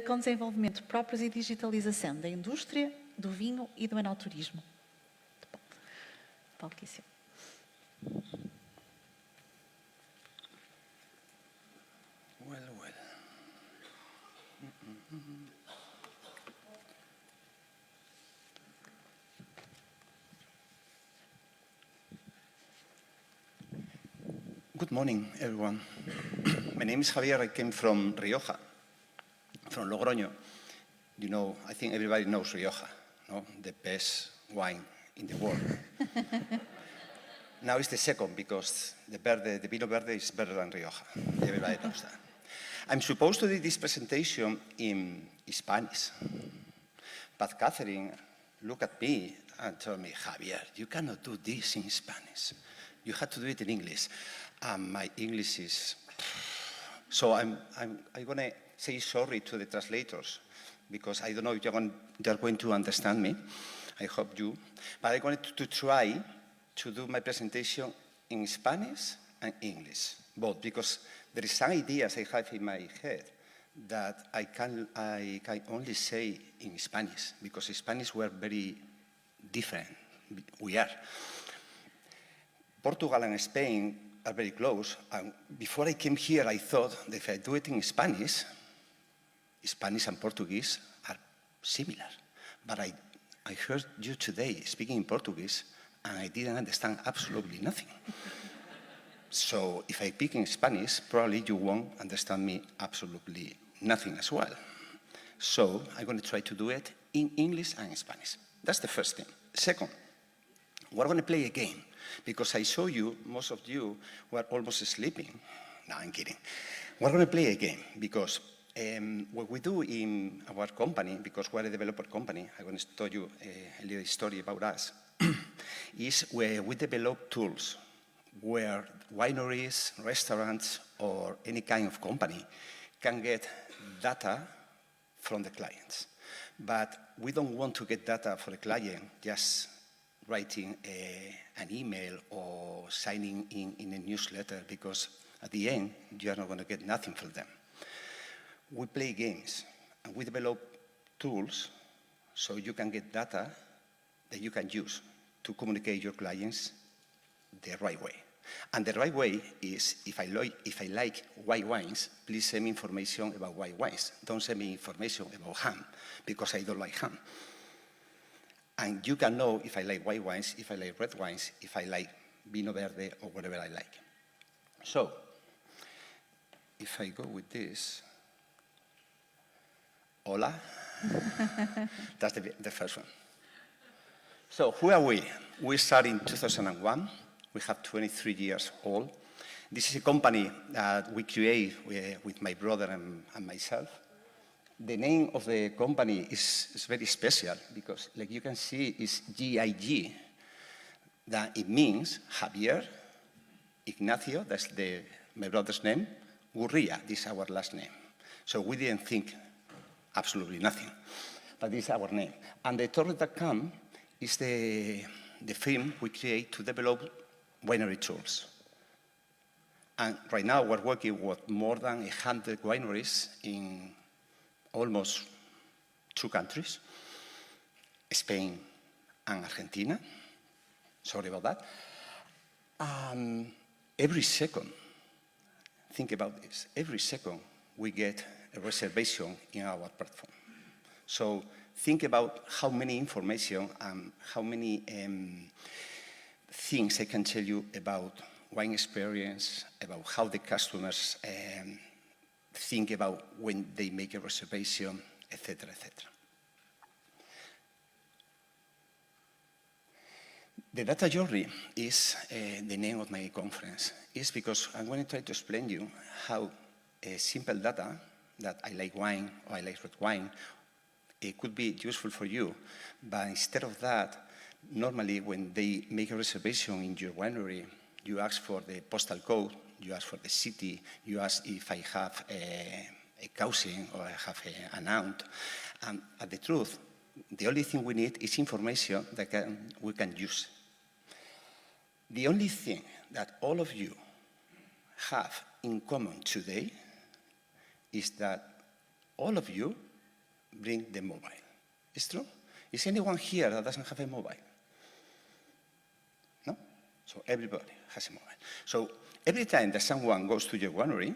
com desenvolvimento próprios e digitalização da indústria, do vinho e do enoturismo. Palquíssimo. Well. Good morning, everyone. My name is Javier. I came from Rioja, from Logroño. You know, I think everybody knows Rioja, no? The best wine in the world. Now it's the second because the Vino Verde is better than Rioja. Everybody knows that. I'm supposed to do this presentation in Spanish, but Catherine looked at me and told me, Javier, you cannot do this in Spanish. You have to do it in English. My English is... So I'm going to say sorry to the translators because I don't know if they're going to understand me. I hope you. But I'm going to try to do my presentation in Spanish and English, both, because there is some ideas I have in my head that I can only say in Spanish, because in Spanish we're very different. We are. Portugal and Spain are very close. And before I came here, I thought that if I do it in Spanish and Portuguese are similar. But I heard you today speaking in Portuguese, and I didn't understand absolutely nothing. So if I speak in Spanish, probably you won't understand me absolutely nothing as well. So I'm going to try to do it in English and in Spanish. That's the first thing. Second, we're going to play a game, because I saw you, most of you were almost sleeping. No, I'm kidding. We're going to play a game, because what we do in our company, because we're a developer company, I'm going to tell you a little story about us, is where we develop tools where wineries, restaurants, or any kind of company can get data from the clients. But we don't want to get data for a client just writing an email or signing in a newsletter, because at the end, you are not going to get nothing from them. We play games, and we develop tools so you can get data that you can use to communicate your clients the right way. And the right way is, if I like white wines, please send me information about white wines. Don't send me information about ham, because I don't like ham. And you can know if I like white wines, if I like red wines, if I like Vino Verde, or whatever I like. So, if I go with this, hola, that's the first one. So, who are we? We started in 2001. We have 23 years old. This is a company that we create with my brother and myself. The name of the company is very special because, like you can see, it's GIG. That it means Javier, Ignacio, that's my brother's name, Gurria, this is our last name. So we didn't think absolutely nothing, but this is our name. And the Torre.com is the firm we create to develop winery tools. And right now we're working with more than 100 wineries in almost 2 countries, Spain and Argentina. Sorry about that. Every second, think about this, every second we get a reservation in our platform. So think about how many information and how many things I can tell you about wine experience, about how the customers think about when they make a reservation, etc., etc. The data journey is the name of my conference. It's because I'm going to try to explain you how simple data, that I like wine or I like red wine, it could be useful for you. But instead of that, normally when they make a reservation in your winery, you ask for the postal code, you ask for the city, you ask if I have a cousin or I have an aunt. And at the truth, the only thing we need is information that we can use. The only thing that all of you have in common today is that all of you bring the mobile. It's true? Is anyone here that doesn't have a mobile? No? So everybody has a mobile. So every time that someone goes to your winery,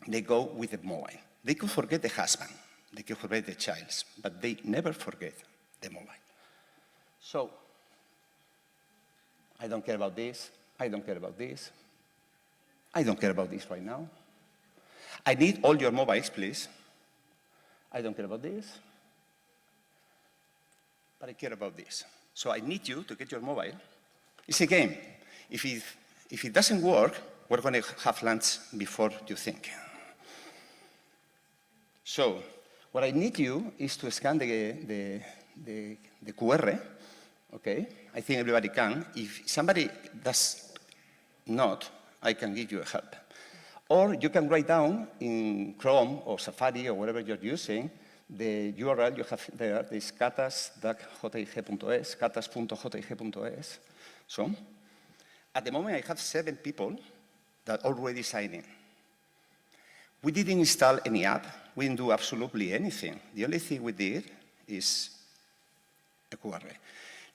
they go with a mobile. They could forget the husband, they could forget the child, but they never forget the mobile. So I don't care about this, I don't care about this, I don't care about this right now. I need all your mobiles, please. I don't care about this, but I care about this. So I need you to get your mobile. It's a game. If it doesn't work, we're going to have lunch before you think. So what I need you is to scan the QR, okay? I think everybody can. If somebody does not, I can give you a help. Or you can write down in Chrome or Safari or whatever you're using, the URL you have there, this catas.jig.es, catas.jig.es. So, at the moment I have 7 people that already signed in. We didn't install any app. We didn't do absolutely anything. The only thing we did is a QR.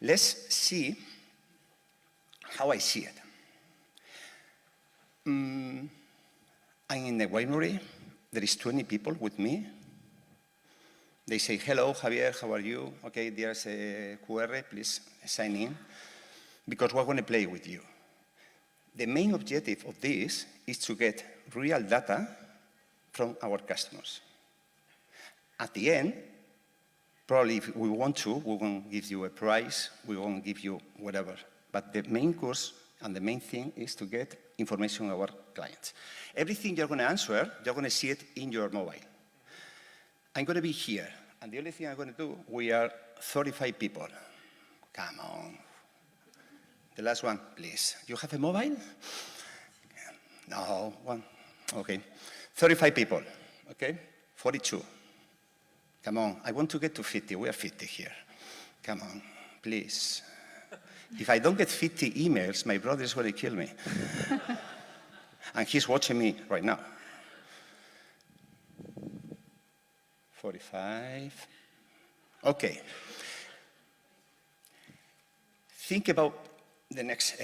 Let's see how I see it. I'm in the winery. There is 20 people with me. They say, hello, Javier, how are you? Okay, there's a QR, please sign in, because we're going to play with you. The main objective of this is to get real data from our customers. At the end, probably if we want to, we won't give you a prize, we won't give you whatever. But the main course and the main thing is to get information on our clients. Everything you're going to answer, you're going to see it in your mobile. I'm going to be here, and the only thing I'm going to do, we are 35 people. Come on. The last one, please. You have a mobile? No, one. Okay. 35 people, okay? 42. Come on, I want to get to 50. We are 50 here. Come on, please. If I don't get 50 emails, my brother is going to kill me. And he's watching me right now. 45. Okay. Think about the next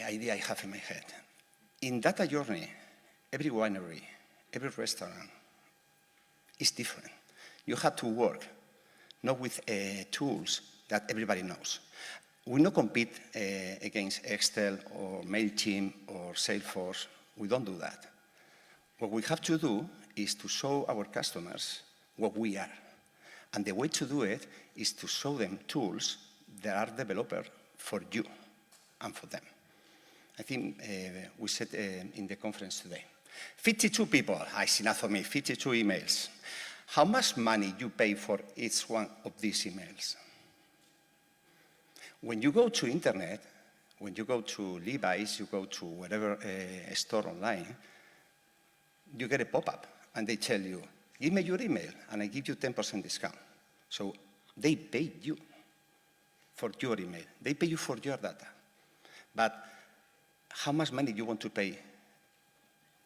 idea I have in my head. In data journey, every winery, every restaurant is different. You have to work, not with tools that everybody knows. We don't compete against Excel or MailChimp or Salesforce. We don't do that. What we have to do is to show our customers what we are. And the way to do it is to show them tools that are developed for you and for them. I think we said in the conference today. 52 people, I see enough for me, 52 emails. How much money you pay for each one of these emails? When you go to internet, when you go to Levi's, you go to whatever store online, you get a pop-up and they tell you, give me your email and I give you 10% discount. So they pay you for your email. They pay you for your data. But how much money do you want to pay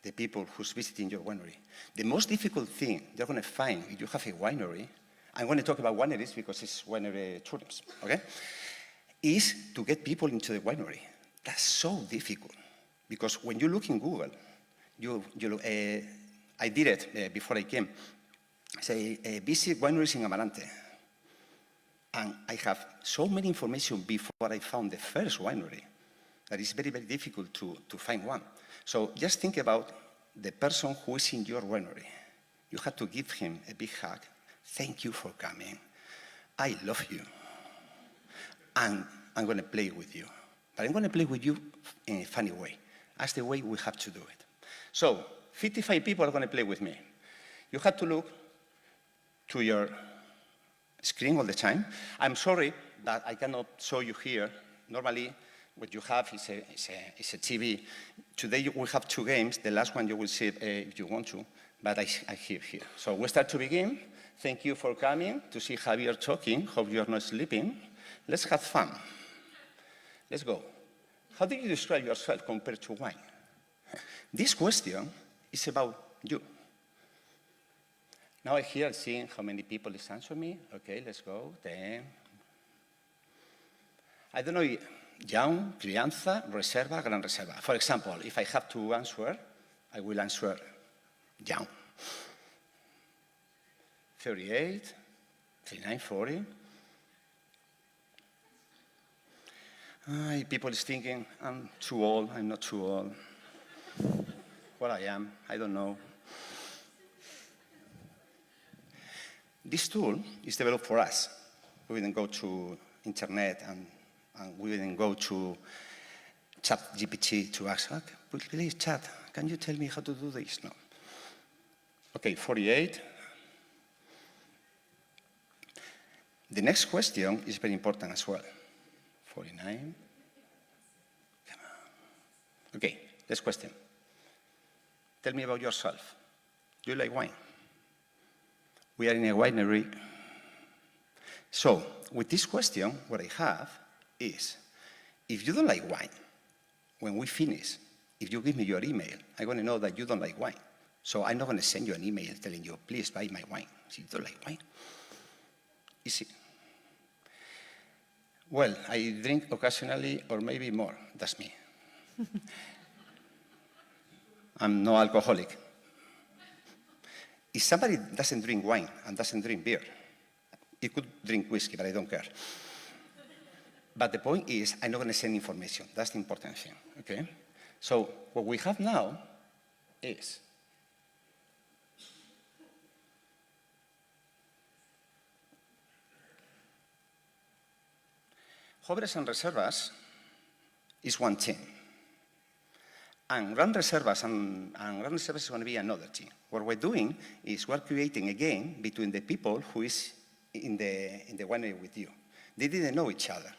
the people who's visiting your winery? The most difficult thing you're going to find if you have a winery, I'm going to talk about wineries because it's winery tourism, okay? Is to get people into the winery. That's so difficult because when you look in Google, I did it before I came. Say, visit wineries in Amarante. And I have so many information before I found the first winery that it's very, very difficult to find one. So just think about the person who is in your winery. You have to give him a big hug. Thank you for coming. I love you. And I'm going to play with you. But I'm going to play with you in a funny way. That's the way we have to do it. So 55 people are going to play with me. You have to look to your screen all the time. I'm sorry that I cannot show you here. Normally, what you have is a TV. Today we have 2 games. The last one you will see if you want to, but I hear here. So we start to begin. Thank you for coming to see Javier talking. Hope you are not sleeping. Let's have fun. Let's go. How do you describe yourself compared to wine? This question is about you. Now I hear seeing how many people is answering me. Okay, let's go. 10. I don't know, young, crianza, reserva, gran reserva. For example, if I have to answer, I will answer young. 38, 39, 40. People is thinking, I'm too old, I'm not too old. What I am, I don't know. This tool is developed for us. We didn't go to internet and we didn't go to ChatGPT to ask, please chat, can you tell me how to do this? No. Okay, 48. The next question is very important as well. 49. Come on. Okay, next question. Tell me about yourself. Do you like wine? We are in a winery. So, with this question, what I have is, if you don't like wine, when we finish, if you give me your email, I'm going to know that you don't like wine. So I'm not going to send you an email telling you, please buy my wine. So you don't like wine. Easy. Well, I drink occasionally, or maybe more. That's me. I'm no alcoholic. If somebody doesn't drink wine and doesn't drink beer, he could drink whiskey, but I don't care. But the point is, I'm not going to send information. That's the important thing, okay? So what we have now is Jóvenes and Reservas is one team. And Gran Reservas and Gran Reservas is going to be another team. What we're doing is we're creating a game between the people who is in the winery with you. They didn't know each other.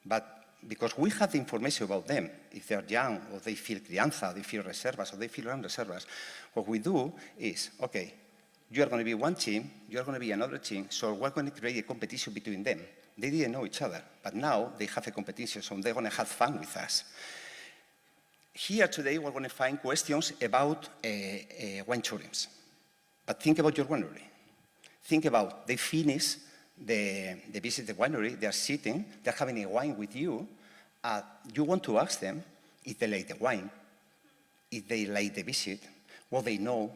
But because we have the information about them, if they're young, or they feel crianza, they feel reservas, or they feel Gran Reservas, what we do is, okay, you are going to be one team, you are going to be another team, so we're going to create a competition between them. They didn't know each other, but now they have a competition, so they're going to have fun with us. Here today, we're going to find questions about wine tourism. But think about your winery. Think about, they finish the visit the winery, they're sitting, they're having a wine with you. You want to ask them if they like the wine, if they like the visit, what they know,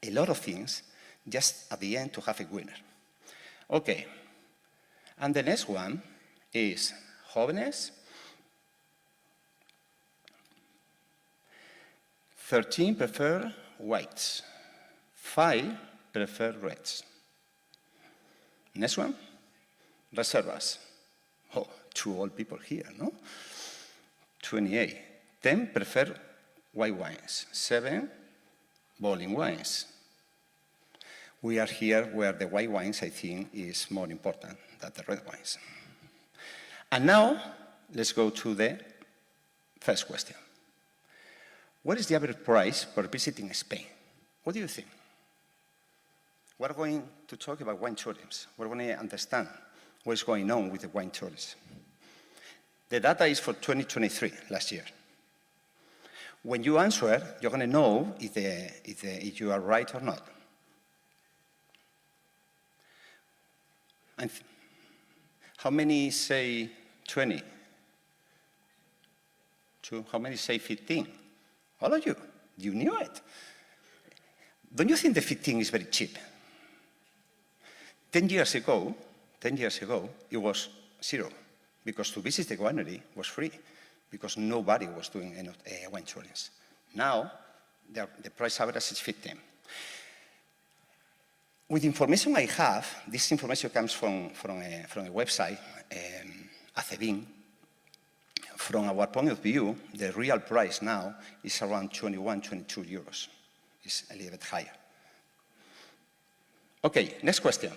a lot of things, just at the end to have a winner. Okay, and the next one is jóvenes. 13 prefer whites, 5 prefer reds. Next one, reservas. Oh, 2 old people here, no? 28. 10 prefer white wines, 7 bowling wines. We are here where the white wines, I think, is more important than the red wines. And now, let's go to the first question. What is the average price for visiting Spain? What do you think? We're going to talk about wine tourism. We're going to understand what is going on with the wine tourism. The data is for 2023, last year. When you answer, you're going to know if you are right or not. And how many say 20? 2? How many say 15? All of you. You knew it. Don't you think the 15 is very cheap? 10 years ago, it was 0, because to visit the winery was free, because nobody was doing wine tourism. Now, the price average is 15. With information I have, this information comes from a website, Acebin. From our point of view, the real price now is around 21, 22 euros. It's a little bit higher. Okay, next question.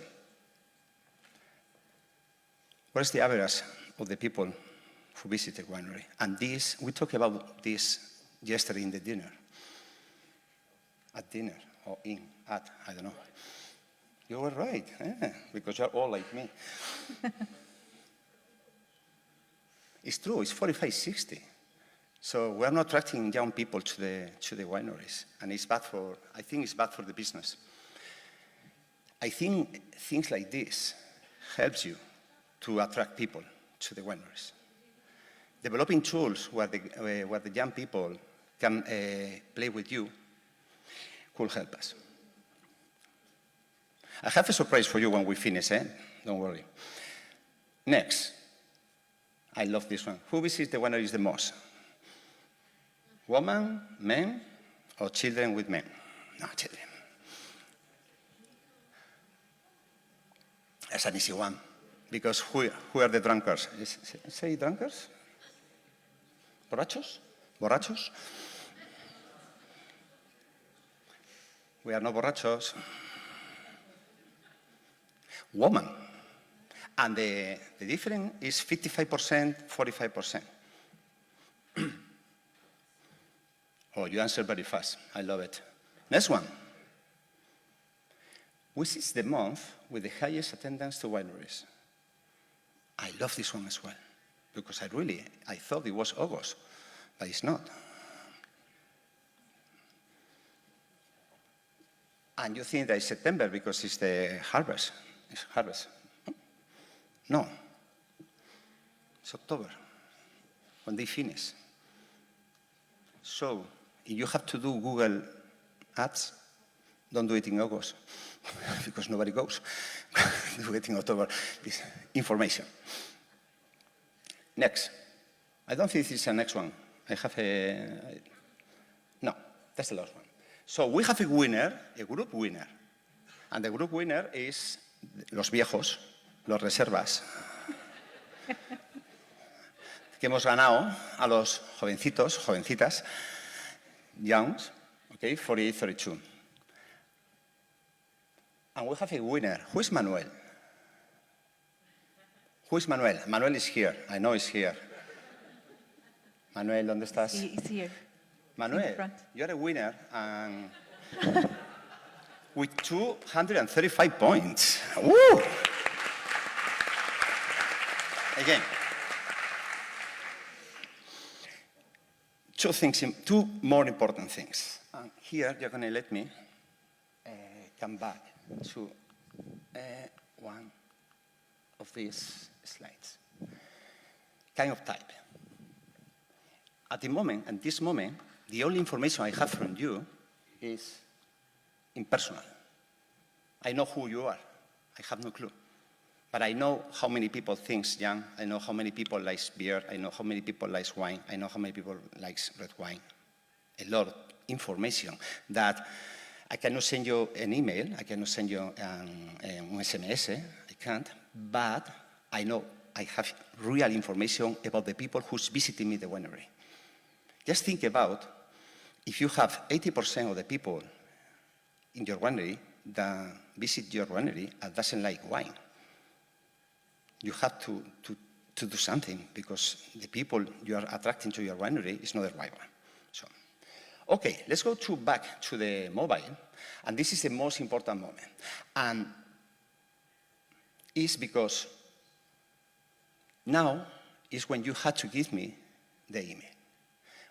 What is the average of the people who visit the winery? And this, we talked about this yesterday in the dinner. At dinner, or I don't know. You were right, because you're all like me. It's true, it's 45, 60. So we're not attracting young people to the wineries, and it's bad for, I think it's bad for the business. I think things like this helps you to attract people to the wineries. Developing tools where the young people can play with you could help us. I have a surprise for you when we finish, Don't worry. Next. I love this one. Who visits the wineries the most? Women, men, or children with men? No, children. That's an easy one. Because who are the drunkards? Say drunkards? Borrachos? Borrachos? We are not borrachos. Woman. And the difference is 55%, 45%. Oh, you answered very fast. I love it. Next one. Which is the month with the highest attendance to wineries? I love this one as well, because I thought it was August, but it's not. And you think that it's September because it's the harvest. It's harvest. No. It's October, when they finish. So, if you have to do Google Ads, don't do it in August, because nobody goes. Do it in October. This information. Next. I don't think this is the next one. I have a... No, that's the last one. So we have a winner, a group winner. And the group winner is los viejos, los reservas, que hemos ganado a los jovencitos, jovencitas, youngs, okay, 48, 32. And we have a winner. Who is Manuel? Who is Manuel? Manuel is here. I know he's here. Manuel, ¿dónde estás? He's here. Manuel, you're a winner and with 235 points. Woo! Again. Two more important things. And here, you're going to let me come back to one of these slides. Kind of type. At this moment, the only information I have from you is impersonal. I know who you are. I have no clue. But I know how many people think young. I know how many people like beer. I know how many people like wine. I know how many people like red wine. A lot of information that I cannot send you an email. I cannot send you an SMS. I can't. But I know I have real information about the people who's visiting me the winery. Just think about if you have 80% of the people in your winery that visit your winery and doesn't like wine, you have to do something, because the people you are attracting to your winery is not the right one. So, okay, let's go back to the mobile, and this is the most important moment. And it's because now is when you had to give me the email.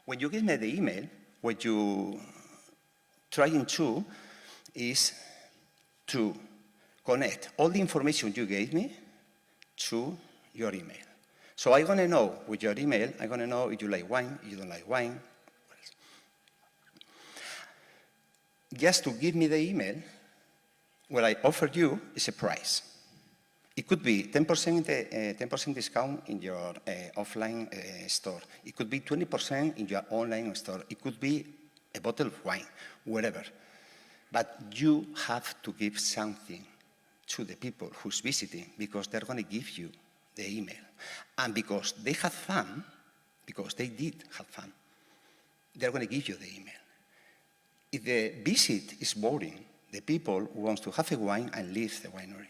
When you give me the email, what you trying to is to connect all the information you gave me to your email. So I'm going to know with your email, I'm going to know if you like wine, if you don't like wine. Just to give me the email, what I offered you is a price. It could be 10% discount in your offline store. It could be 20% in your online store. It could be a bottle of wine, whatever. But you have to give something to the people who's visiting, because they're going to give you the email. And because they had fun, because they did have fun, they're going to give you the email. If the visit is boring, the people want to have a wine and leave the winery.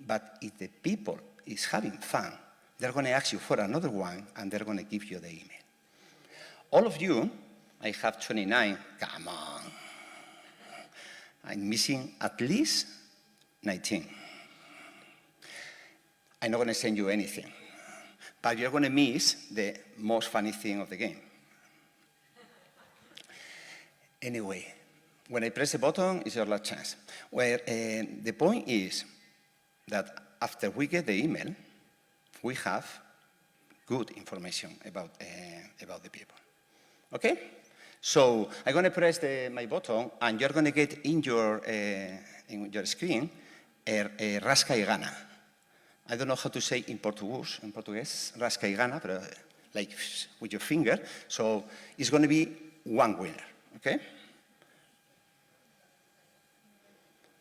But if the people is having fun, they're going to ask you for another one, and they're going to give you the email. All of you, I have 29, come on. I'm missing at least 19. I'm not going to send you anything, but you're going to miss the most funny thing of the game. Anyway, when I press the button, it's your last chance. The point is that after we get the email, we have good information about the people. Okay? So I'm going to press my button, and you're going to get in your screen a rasca y gana. I don't know how to say in Portuguese, rasca y gana, but like with your finger. So it's going to be one winner, okay?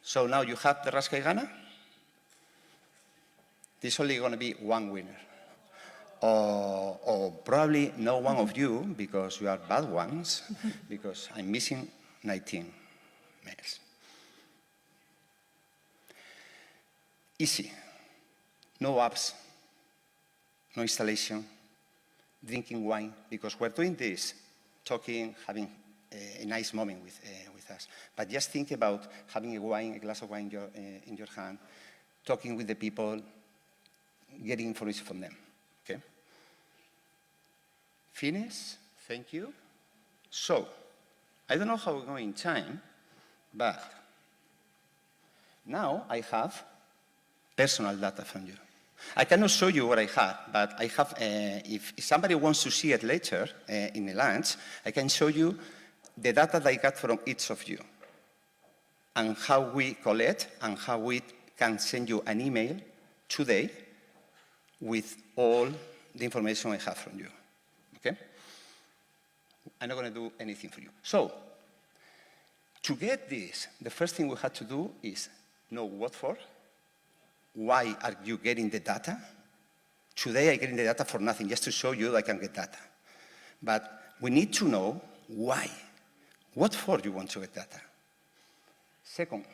So now you have the rasca y gana. There's only going to be one winner. Or probably no one of you, because you are bad ones, because I'm missing 19 males. Easy. No apps, no installation, drinking wine, because we're doing this, talking, having a nice moment with us. But just think about having a glass of wine in your hand, talking with the people, getting information from them. Okay? Finish. Thank you. So, I don't know how we're going in time, but now I have personal data from you. I cannot show you what I have, but I have, if somebody wants to see it later in the lunch, I can show you the data that I got from each of you, and how we collect, and how we can send you an email today with all the information I have from you. Okay? I'm not going to do anything for you. So, to get this, the first thing we had to do is know what for. Why are you getting the data? Today I'm getting the data for nothing, just to show you that I can get data. But we need to know why. What for you want to get data? Second,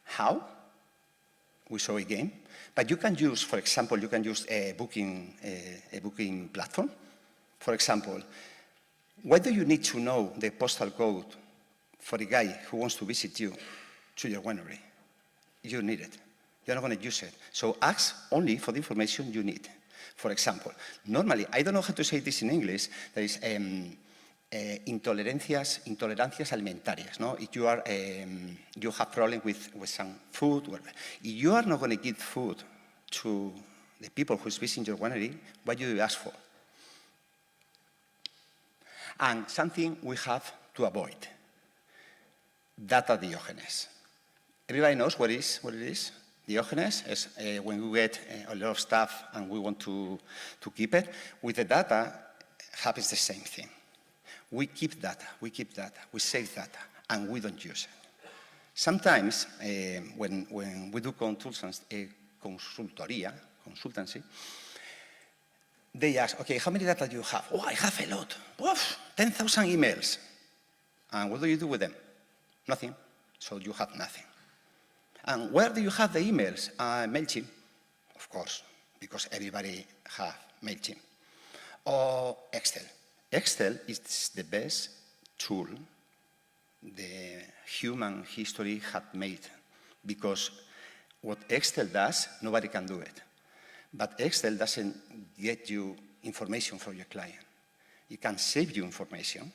how? We saw a game. But you can use, for example, you can use a booking platform. For example, why do you need to know the postal code for a guy who wants to visit you to your winery? You need it. You're not going to use it. So ask only for the information you need. For example, normally, I don't know how to say this in English, there is intolerancias alimentarias. No? If you have problem with some food, whatever. If you are not going to give food to the people who is visiting your winery, what do you ask for? And something we have to avoid, data diogenes. Everybody knows what it is. Diogenes is when we get a lot of stuff and we want to keep it. With the data, happens the same thing. We keep data, we save data, and we don't use it. Sometimes, when we do consultancy, they ask, okay, how many data do you have? Oh, I have a lot. 10,000 emails. And what do you do with them? Nothing. so you have nothing. And where do you have the emails? MailChimp, of course, because everybody have MailChimp. Or Excel. Excel is the best tool the human history had made, because what Excel does, nobody can do it. But Excel doesn't get you information from your client. It can save you information,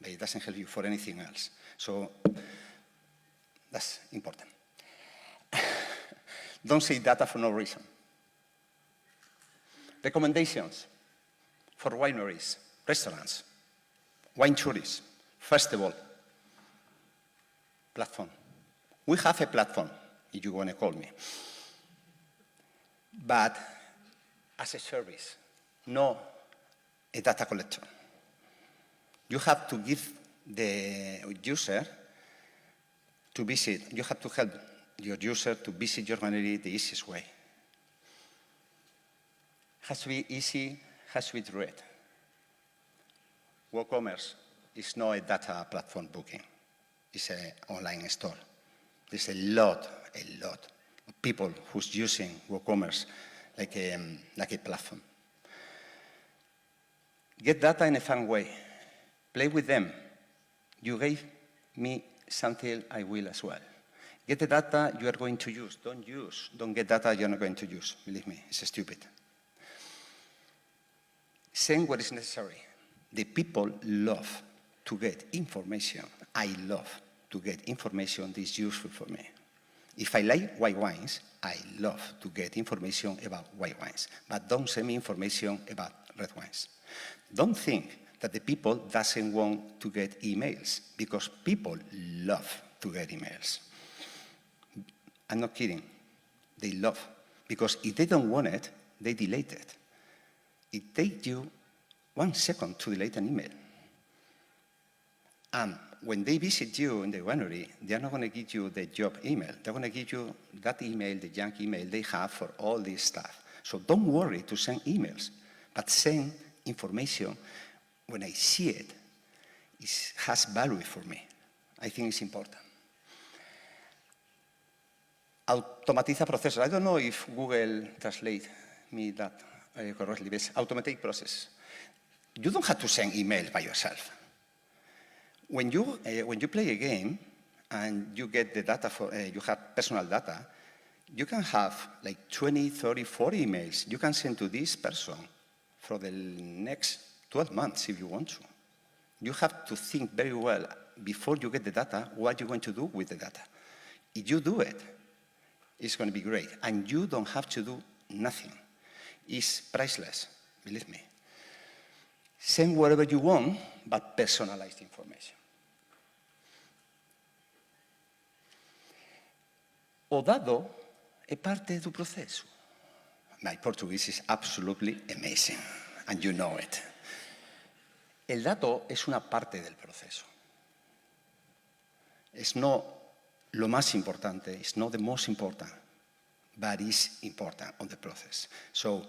but it doesn't help you for anything else. So that's important. Don't say data for no reason. Recommendations for wineries, restaurants, wine tourists. First of all, platform. We have a platform, if you want to call me, but as a service, no a data collector. You have to give the user to visit, you have to help your user to visit your winery the easiest way. Has to be easy, has to be direct. WooCommerce is not a data platform booking. It's an online store. There's a lot of people who's using WooCommerce like a platform. Get data in a fun way. Play with them. You gave me something, I will as well. Get the data you are going to use. Don't get data you're not going to use. Believe me, it's stupid. Send what is necessary. The people love to get information. I love to get information that is useful for me. If I like white wines, I love to get information about white wines. But don't send me information about red wines. Don't think that the people doesn't want to get emails, because people love to get emails. I'm not kidding. They love. Because if they don't want it, they delete it. It takes you 1 second to delete an email. And when they visit you in the winery, they're not going to give you the job email. They're going to give you that email, the junk email they have for all this stuff. So don't worry to send emails, but send information when I see it. It has value for me. I think it's important. Automatiza procesos. I don't know if Google translate me that correctly, but it's automatic process. You don't have to send emails by yourself. When you play a game and you get the data for, you have personal data, you can have like 20, 30, 40 emails you can send to this person for the next 12 months if you want to. You have to think very well before you get the data what you're going to do with the data. If you do it, it's going to be great. And you don't have to do nothing. It's priceless, believe me. Send whatever you want, but personalized information. O dado è parte do processo. My Portuguese is absolutely amazing, and you know it. El dato es una parte del proceso. Es no lo más importante, it's not the most important, but it's important on the process. So,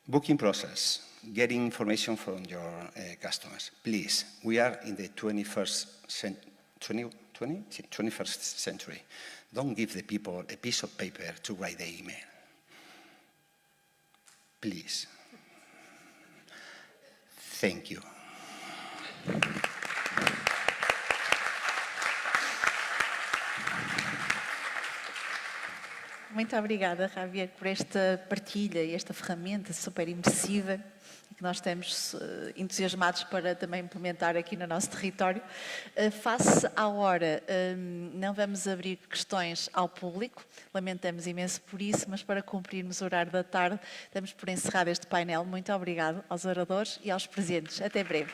booking process, getting information from your customers. Please, we are in the 21st century. Don't give the people a piece of paper to write the email. Please. Thank you. Muito obrigada, Javier, por esta partilha e esta ferramenta super imersiva que nós estamos entusiasmados para também implementar aqui no nosso território. Face à hora, não vamos abrir questões ao público, lamentamos imenso por isso, mas para cumprirmos o horário da tarde, damos por encerrado este painel. Muito obrigado aos oradores e aos presentes. Até breve.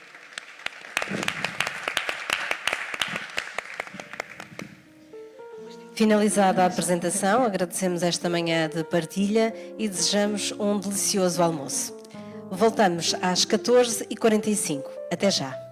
Finalizada a apresentação, agradecemos esta manhã de partilha e desejamos um delicioso almoço. Voltamos às 14h45. Até já.